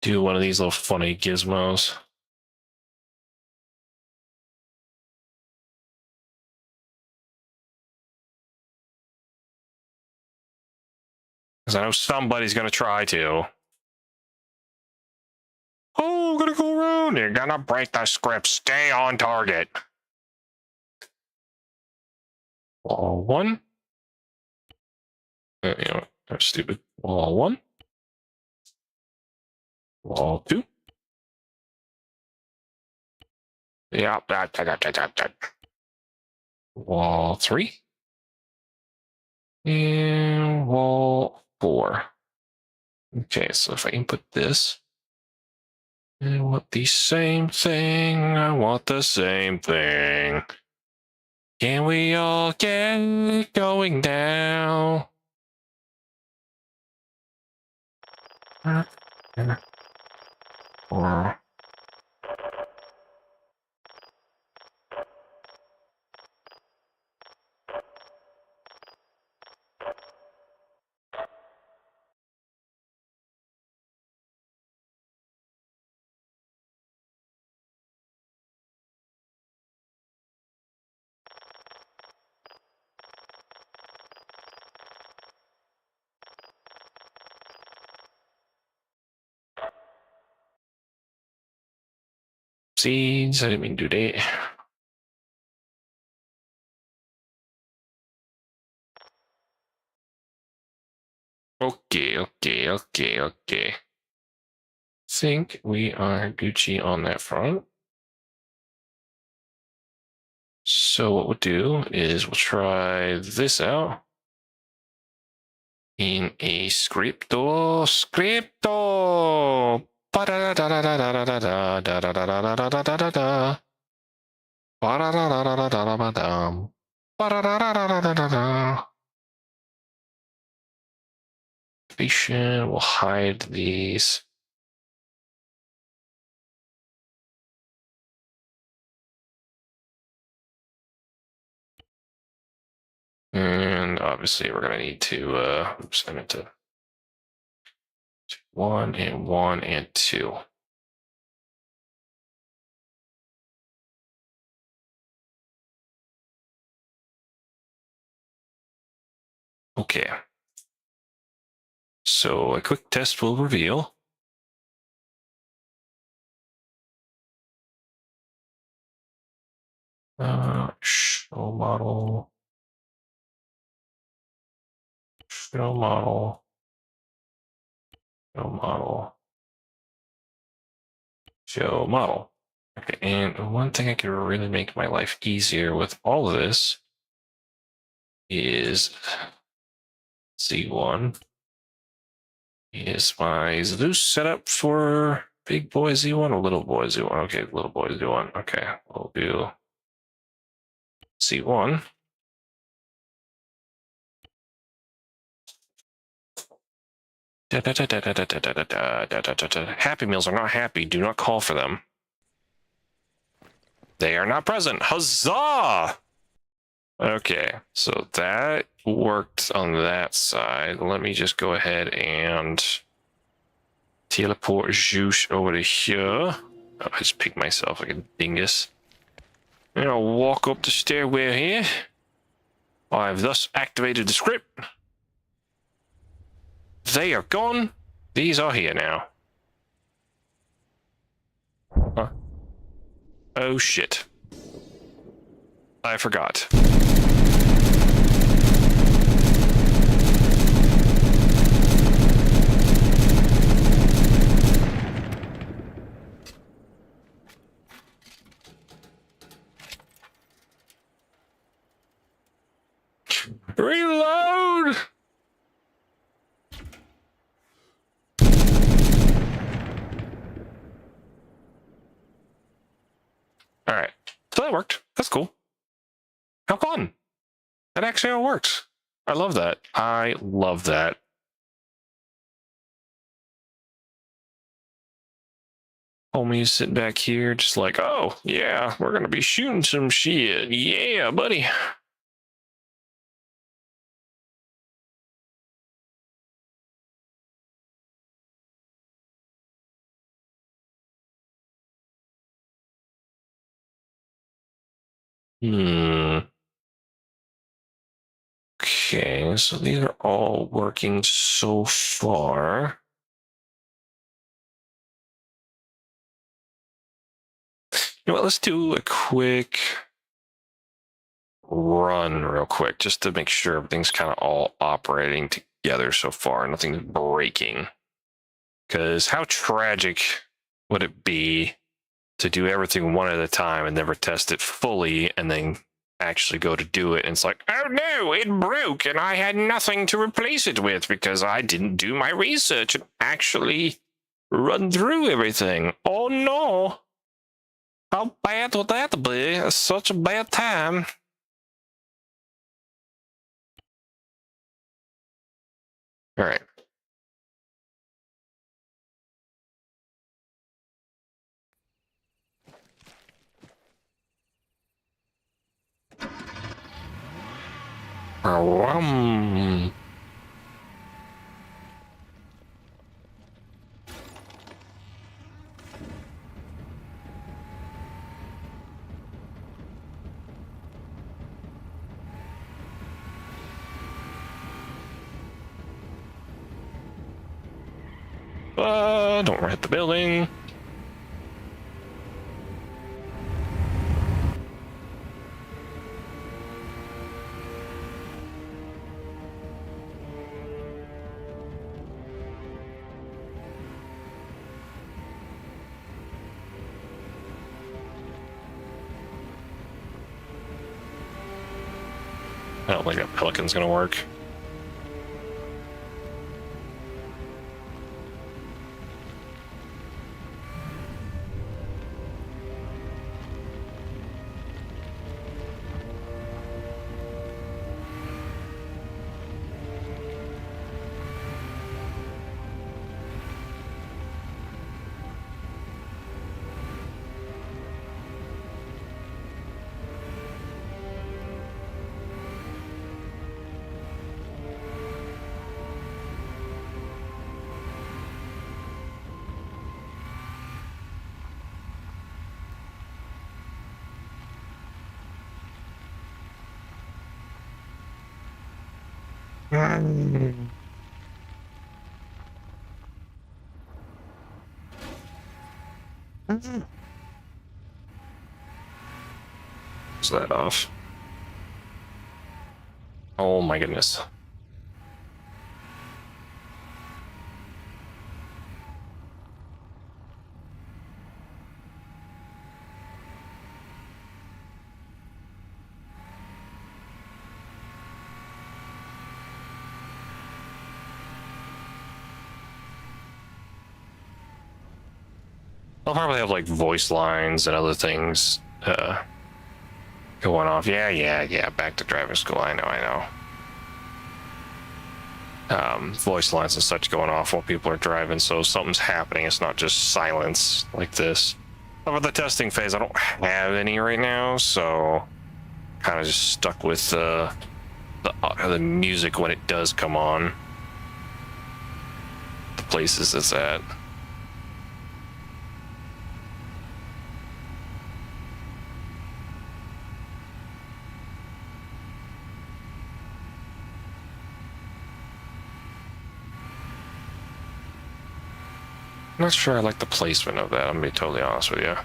Do one of these little funny gizmos. Because I know somebody's gonna try to. Oh, I'm gonna go around. You're gonna break the script. Stay on target. Wall one. You know what? That's stupid. Wall one. Wall two. Yeah. Wall three. And wall four. Okay, so if I input this, I want the same thing. I want the same thing. Can we all get going now? Or seeds, I didn't mean to do that. Okay. Think we are Gucci on that front. So what we'll do is we'll try this out in a scripto. We'll hide these. And obviously we're gonna need to oops, I meant to 1 and 2. Okay. So a quick test will reveal. Show model. Show model. Show model. Show model. Okay, and one thing I could really make my life easier with all of this is Z1 is my Zeus setup for big boy Z1 or little boy Z1? Okay, little boy Z1. Okay, we'll do Z1. Happy meals are not happy. Do not call for them. They are not present. Huzzah! Okay, so that worked on that side. Let me just go ahead and teleport Zeus over to here. Oh, I just picked myself like a dingus. And I'll walk up the stairway here. I've thus activated the script. They are gone. These are here now. Huh. Oh shit. I forgot. Reload! Alright. So that worked. That's cool. How fun. That actually all works. I love that. I love that. Homie is sitting back here just like, oh, yeah, we're going to be shooting some shit. Yeah, buddy. Okay, so these are all working so far. You know what, let's do a quick run real quick just to make sure everything's kind of all operating together so far. Nothing's breaking. Because how tragic would it be to do everything one at a time and never test it fully and then actually go to do it and it's like, oh no, it broke and I had nothing to replace it with because I didn't do my research and actually run through everything. Oh no. How bad would that be? It's such a bad time. All right. Um, don't hit the building. I don't think that Pelican's gonna work. Is that off? Oh my goodness. I'll probably have like voice lines and other things going off. Yeah. Back to driving school. I know. Voice lines and such going off while people are driving, so something's happening. It's not just silence like this. Over the testing phase, I don't have any right now, so kind of just stuck with the music when it does come on. The places it's at. I'm not sure I like the placement of that, I'm gonna be totally honest with you.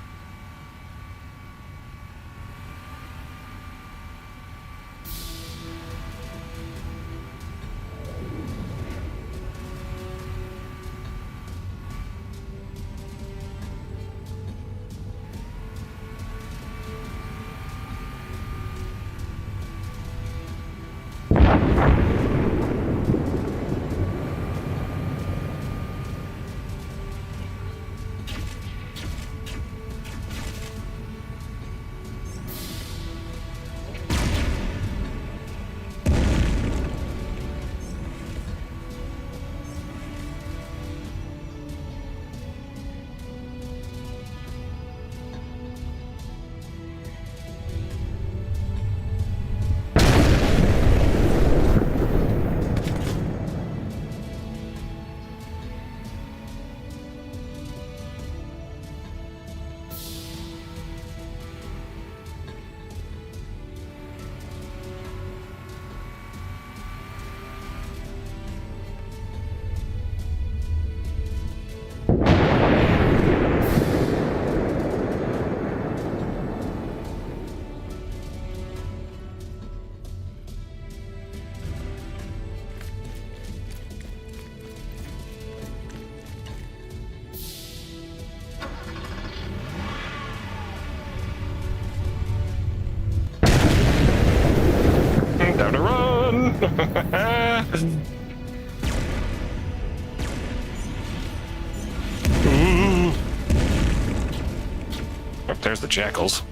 Oh, there's the jackals.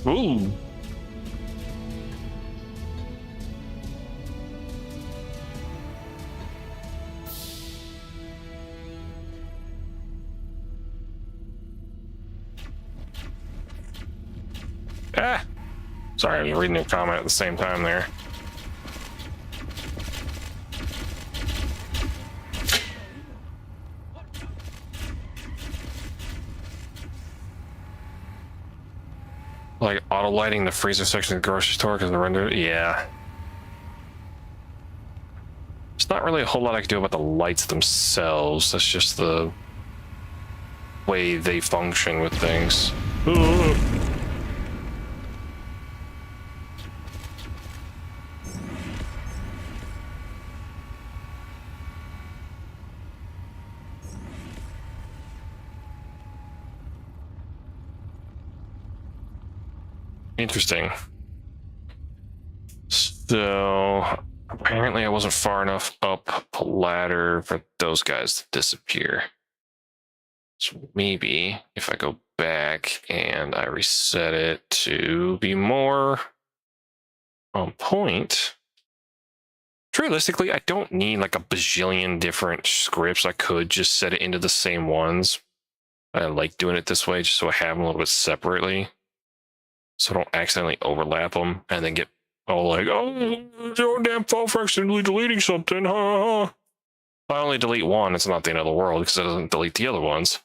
Ooh. Ah! Sorry, I was reading your comment at the same time there. Like auto lighting the freezer section of the grocery store because the render, yeah. There's not really a whole lot I can do about the lights themselves. That's just the way they function with things. Interesting. So apparently I wasn't far enough up the ladder for those guys to disappear. So maybe if I go back and I reset it to be more on point. Realistically, I don't need like a bajillion different scripts. I could just set it into the same ones. I like doing it this way just so I have them a little bit separately. So I don't accidentally overlap them and then get all like, oh, your damn fault for accidentally deleting something. Huh? If I only delete one, it's not the end of the world because it doesn't delete the other ones.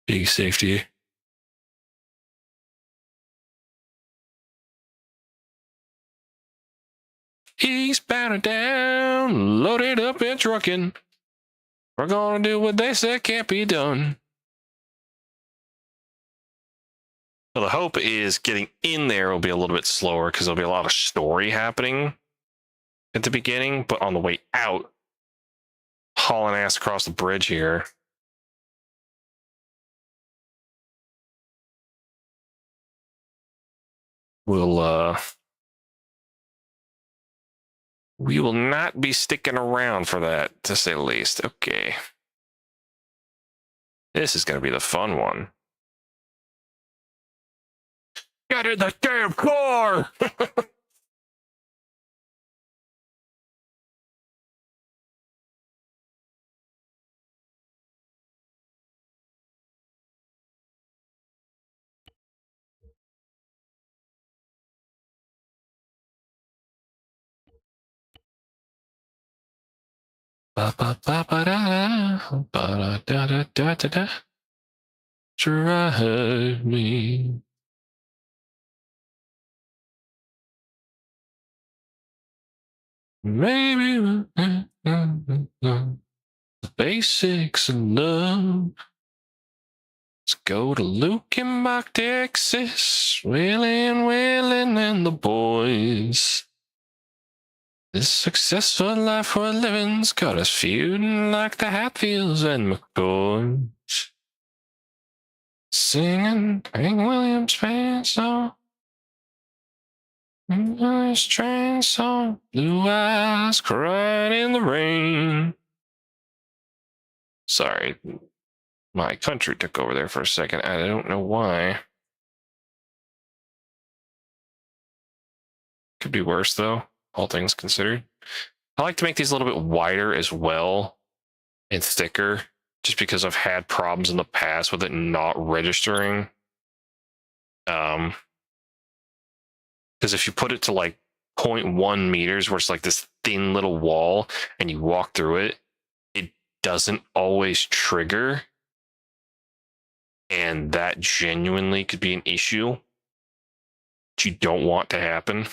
Big safety. Eastbound and down, loaded up and trucking. We're gonna do what they said can't be done. So the hope is getting in there will be a little bit slower because there'll be a lot of story happening at the beginning, but on the way out, hauling ass across the bridge here. We will not be sticking around for that, to say the least. Okay. This is going to be the fun one. Get in the damn car! Drive me. Maybe the basics of love. Let's go to Luke and Mark, Texas. Willie and the boys. This successful life we're living's got us feuding like the Hatfields and McCoys. Singing Hank Williams fan song. English train song. Blue eyes crying in the rain. Sorry, my country took over there for a second. I don't know why. Could be worse, though, all things considered. I like to make these a little bit wider as well and thicker, just because I've had problems in the past with it not registering. Because if you put it to like 0.1 meters, where it's like this thin little wall, and you walk through it, it doesn't always trigger. And that genuinely could be an issue that you don't want to happen.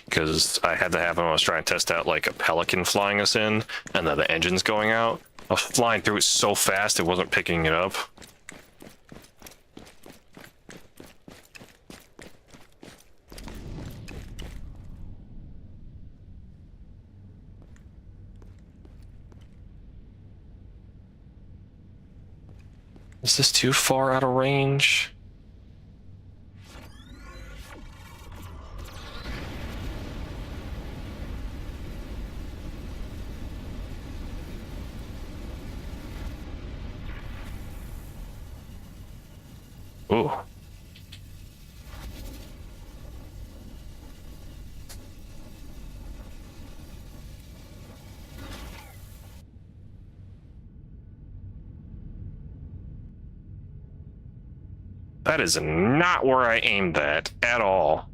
Because I had to have when I was trying to test out like a Pelican flying us in, and then the engine's going out. I was flying through it so fast it wasn't picking it up. Is this too far out of range? Ooh. That is not where I aimed at all.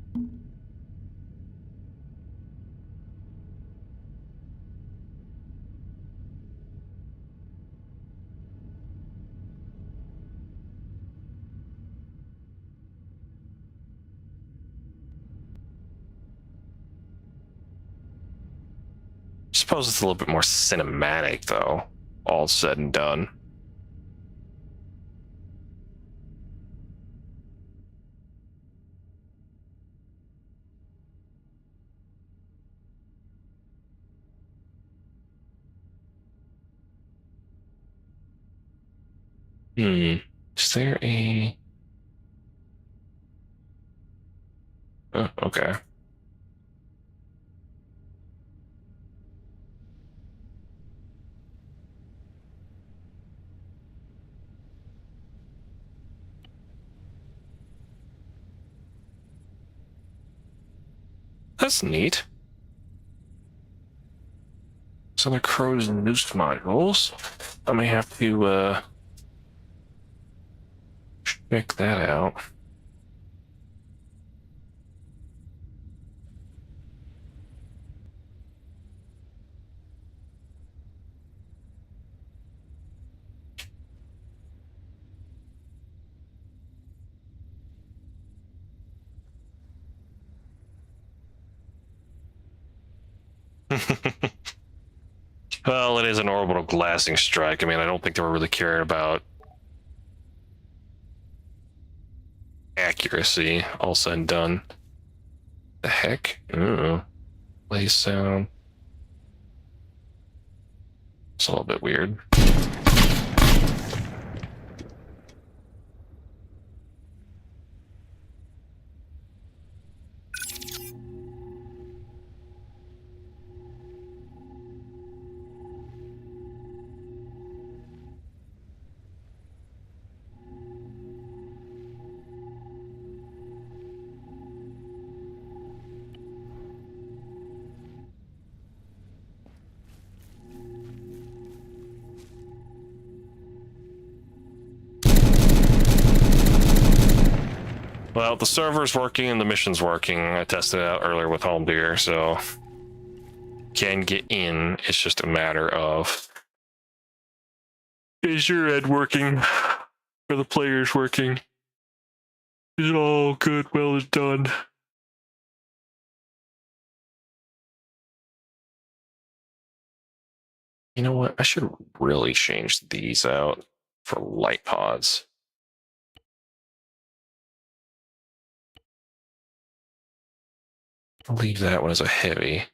I suppose it's a little bit more cinematic, though, all said and done. Is there a... Oh, okay. That's neat. Some of the Crow's Noose modules. I may have to check that out. Well, it is an orbital glassing strike. I mean, I don't think they were really caring about accuracy, all said and done. The heck? Ooh. Play sound. It's a little bit weird. Well, the server's working and the mission's working. I tested it out earlier with Home Deer, so can get in. It's just a matter of, is your end working? Are the players working? Is it all good? Well, it's done. You know what? I should really change these out for light pods. I'll leave that one as a heavy.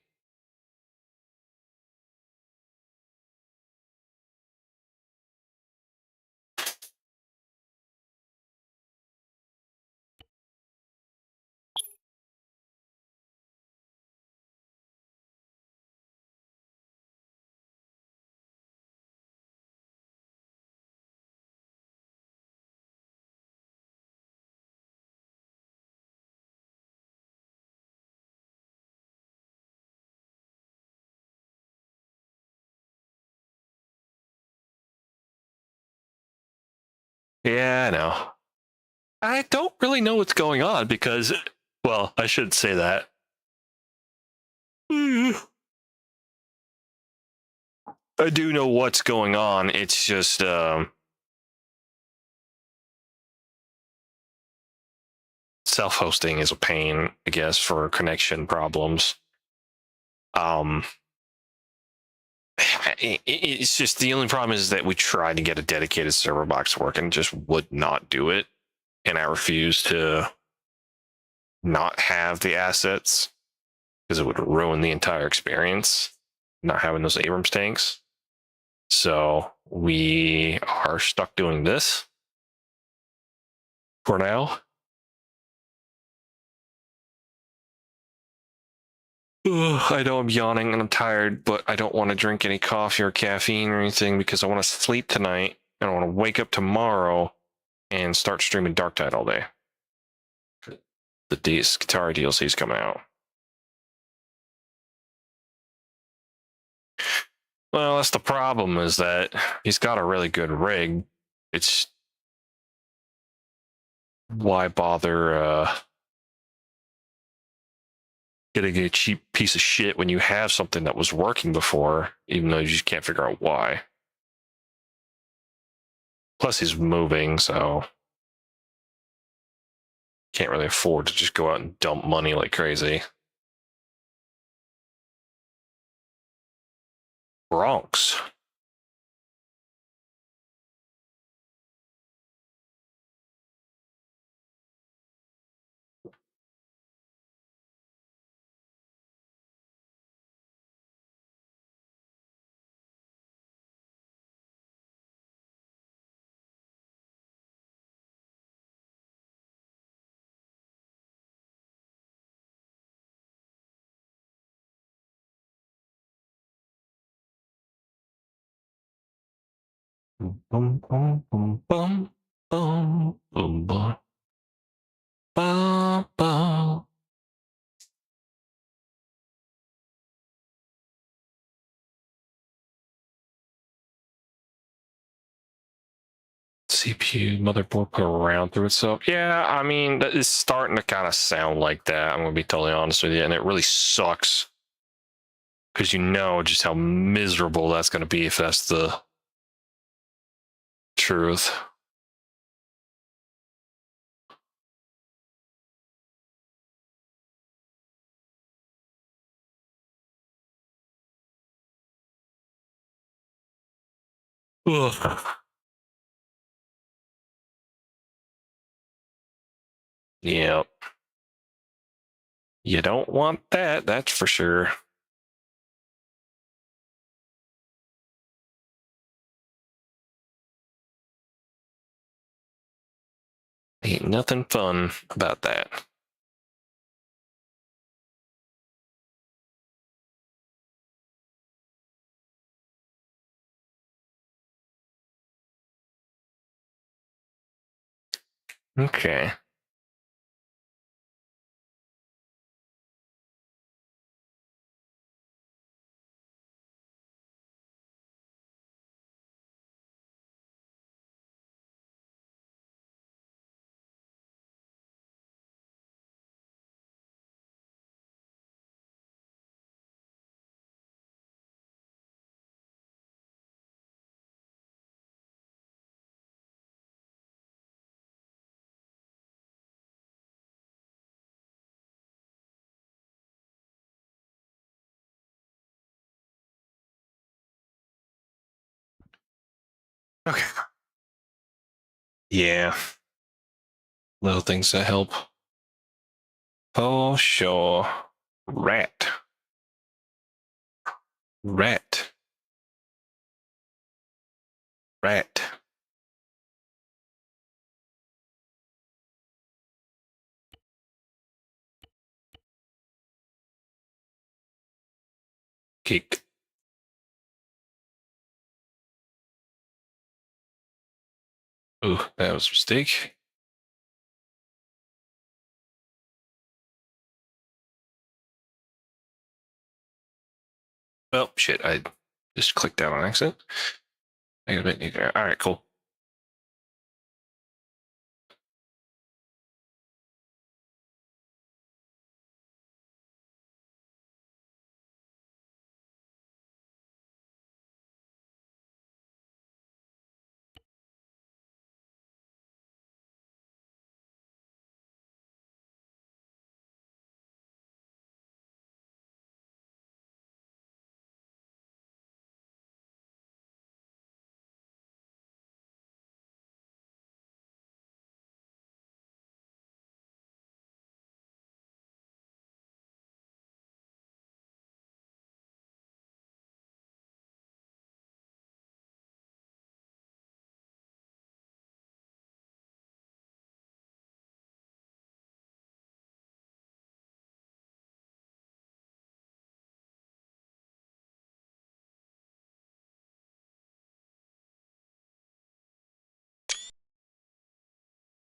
Yeah, I know. I don't really know what's going on because, well, I should say that. I do know what's going on. It's just self-hosting is a pain, I guess, for connection problems. It's just the only problem is that we tried to get a dedicated server box working, and just would not do it, and I refuse to not have the assets because it would ruin the entire experience not having those Abrams tanks. So we are stuck doing this. for now. Ugh, I know I'm yawning and I'm tired, but I don't want to drink any coffee or caffeine or anything because I want to sleep tonight and I want to wake up tomorrow and start streaming Dark Tide all day. The Guitar DLC is coming out. Well, that's the problem, is that he's got a really good rig. It's why bother getting a cheap piece of shit when you have something that was working before, even though you just can't figure out why. Plus, he's moving, so can't really afford to just go out and dump money like crazy. Bronx. Bum, bum, bum, bum, bum, bum, bum, bum, bum. CPU motherboard put around through itself. Yeah, I mean, that is starting to kind of sound like that. I'm going to be totally honest with you. And it really sucks because you know just how miserable that's going to be if that's the truth. Ugh. Yep. You don't want that, that's for sure. Ain't nothing fun about that. Okay. Okay. Yeah. Little things that help. Oh, sure. Rat. Rat. Rat. Kick. Ooh, that was a mistake. Well, shit, I just clicked out on accident. I got a bit neither. All right, cool.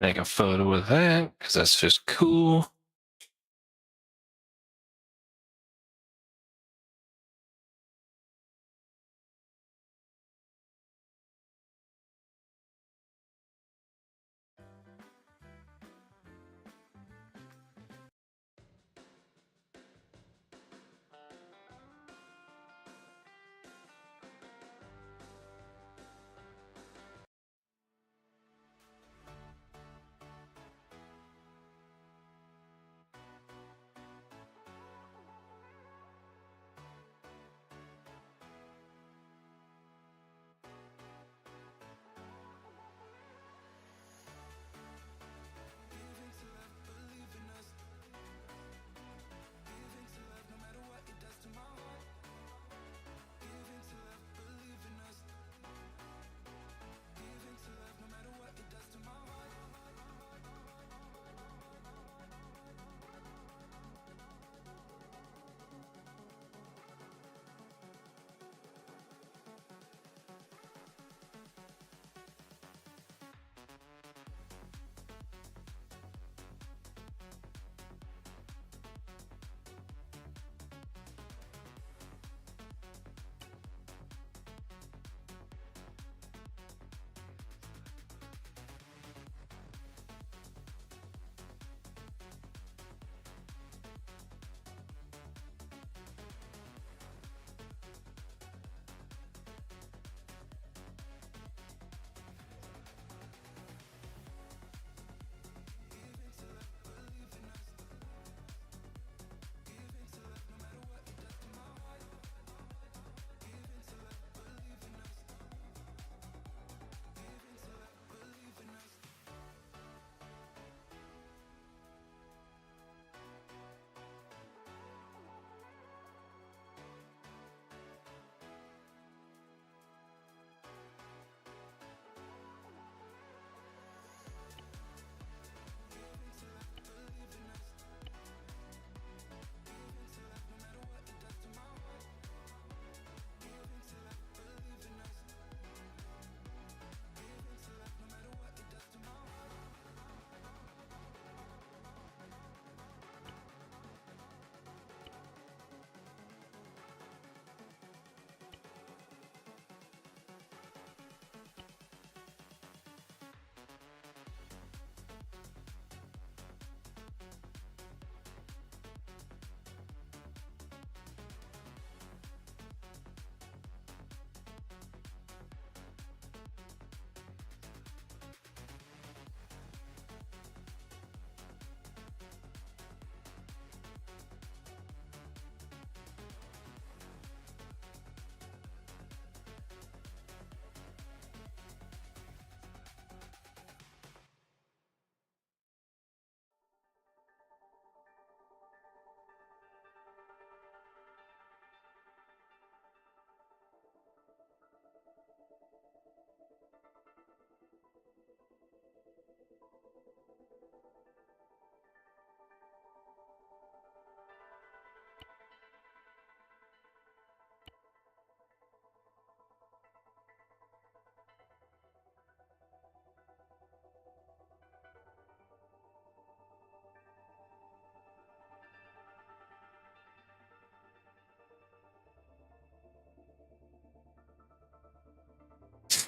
Take a photo of that, because that's just cool.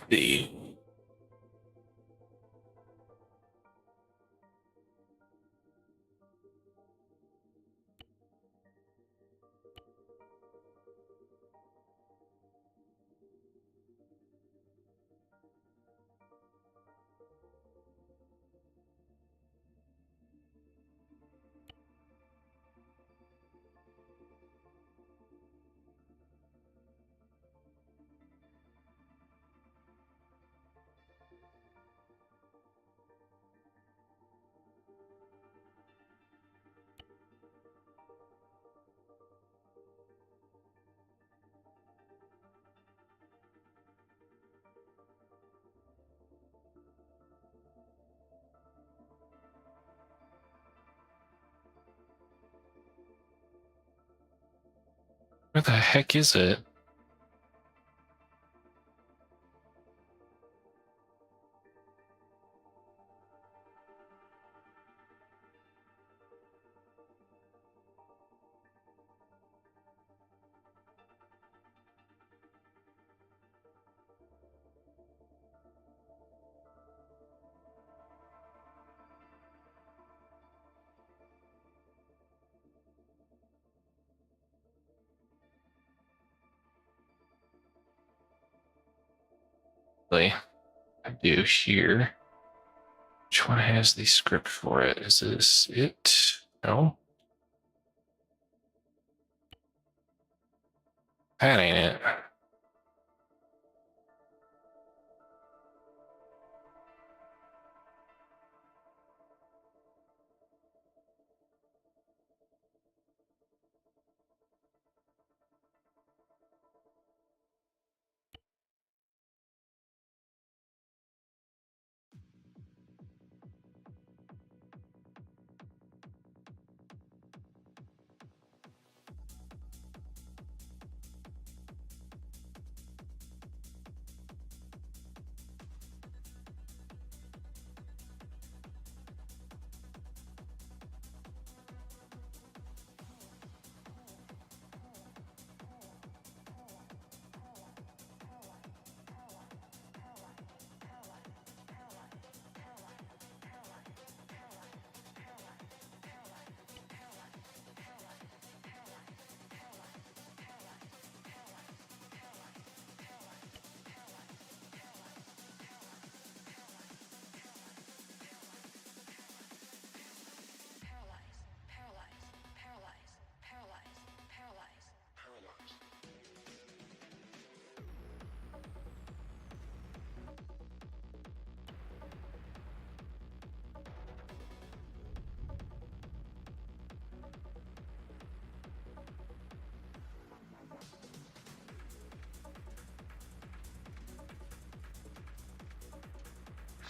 The where the heck is it? I do here. Which one has the script for it? Is this it? No. That ain't it.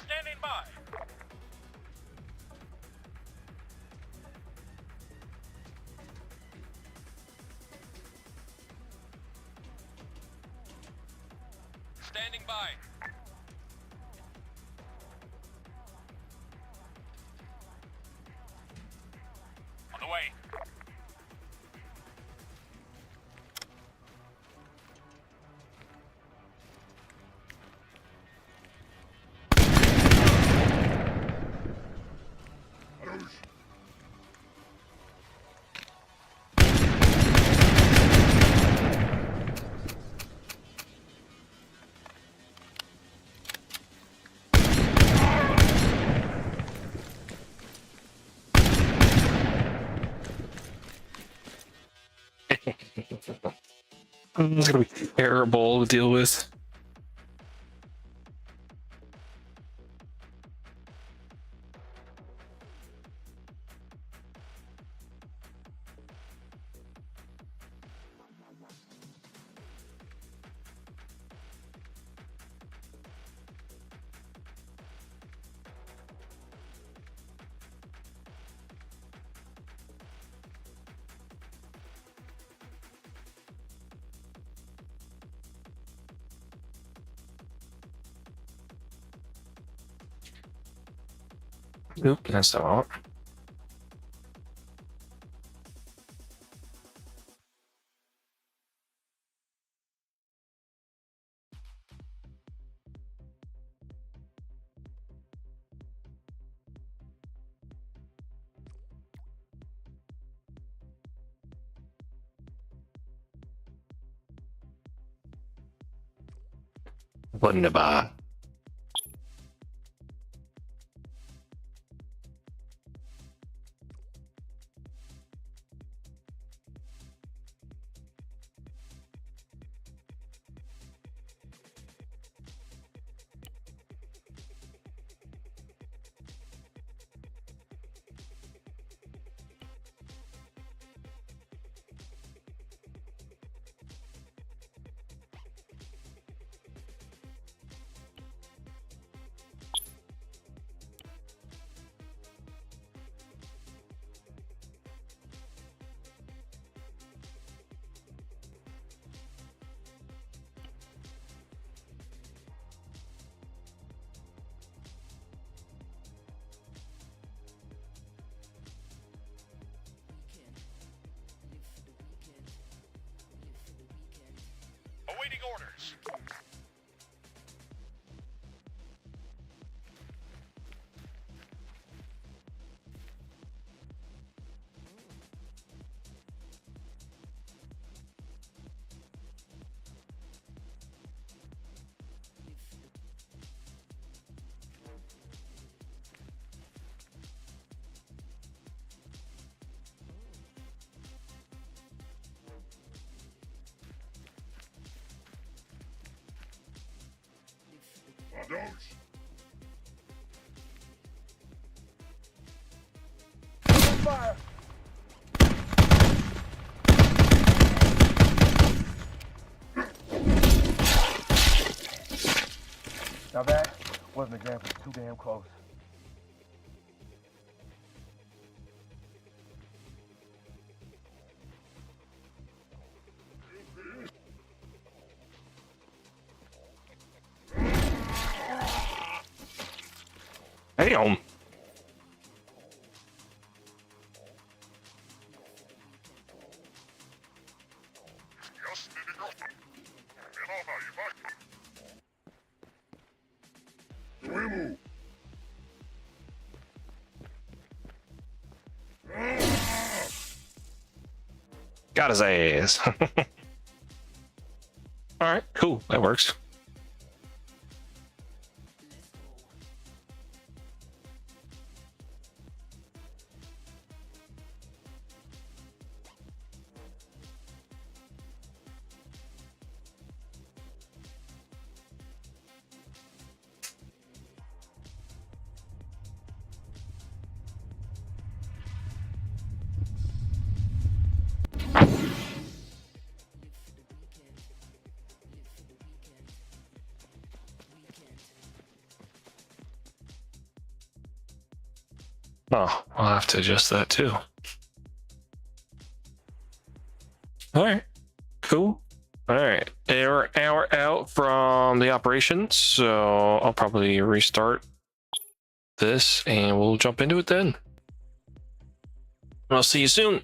Standing by. Standing by. On the way. It's gonna be terrible to deal with. Nope, that's not all. Wunderbar. Awaiting orders. Fire! Now that wasn't exactly too damn close. Damn. Got his ass. All right, cool. That works. Oh, I'll have to adjust that too. All right, cool. All right, we're an hour out from the operation, so I'll probably restart this and we'll jump into it then. I'll see you soon.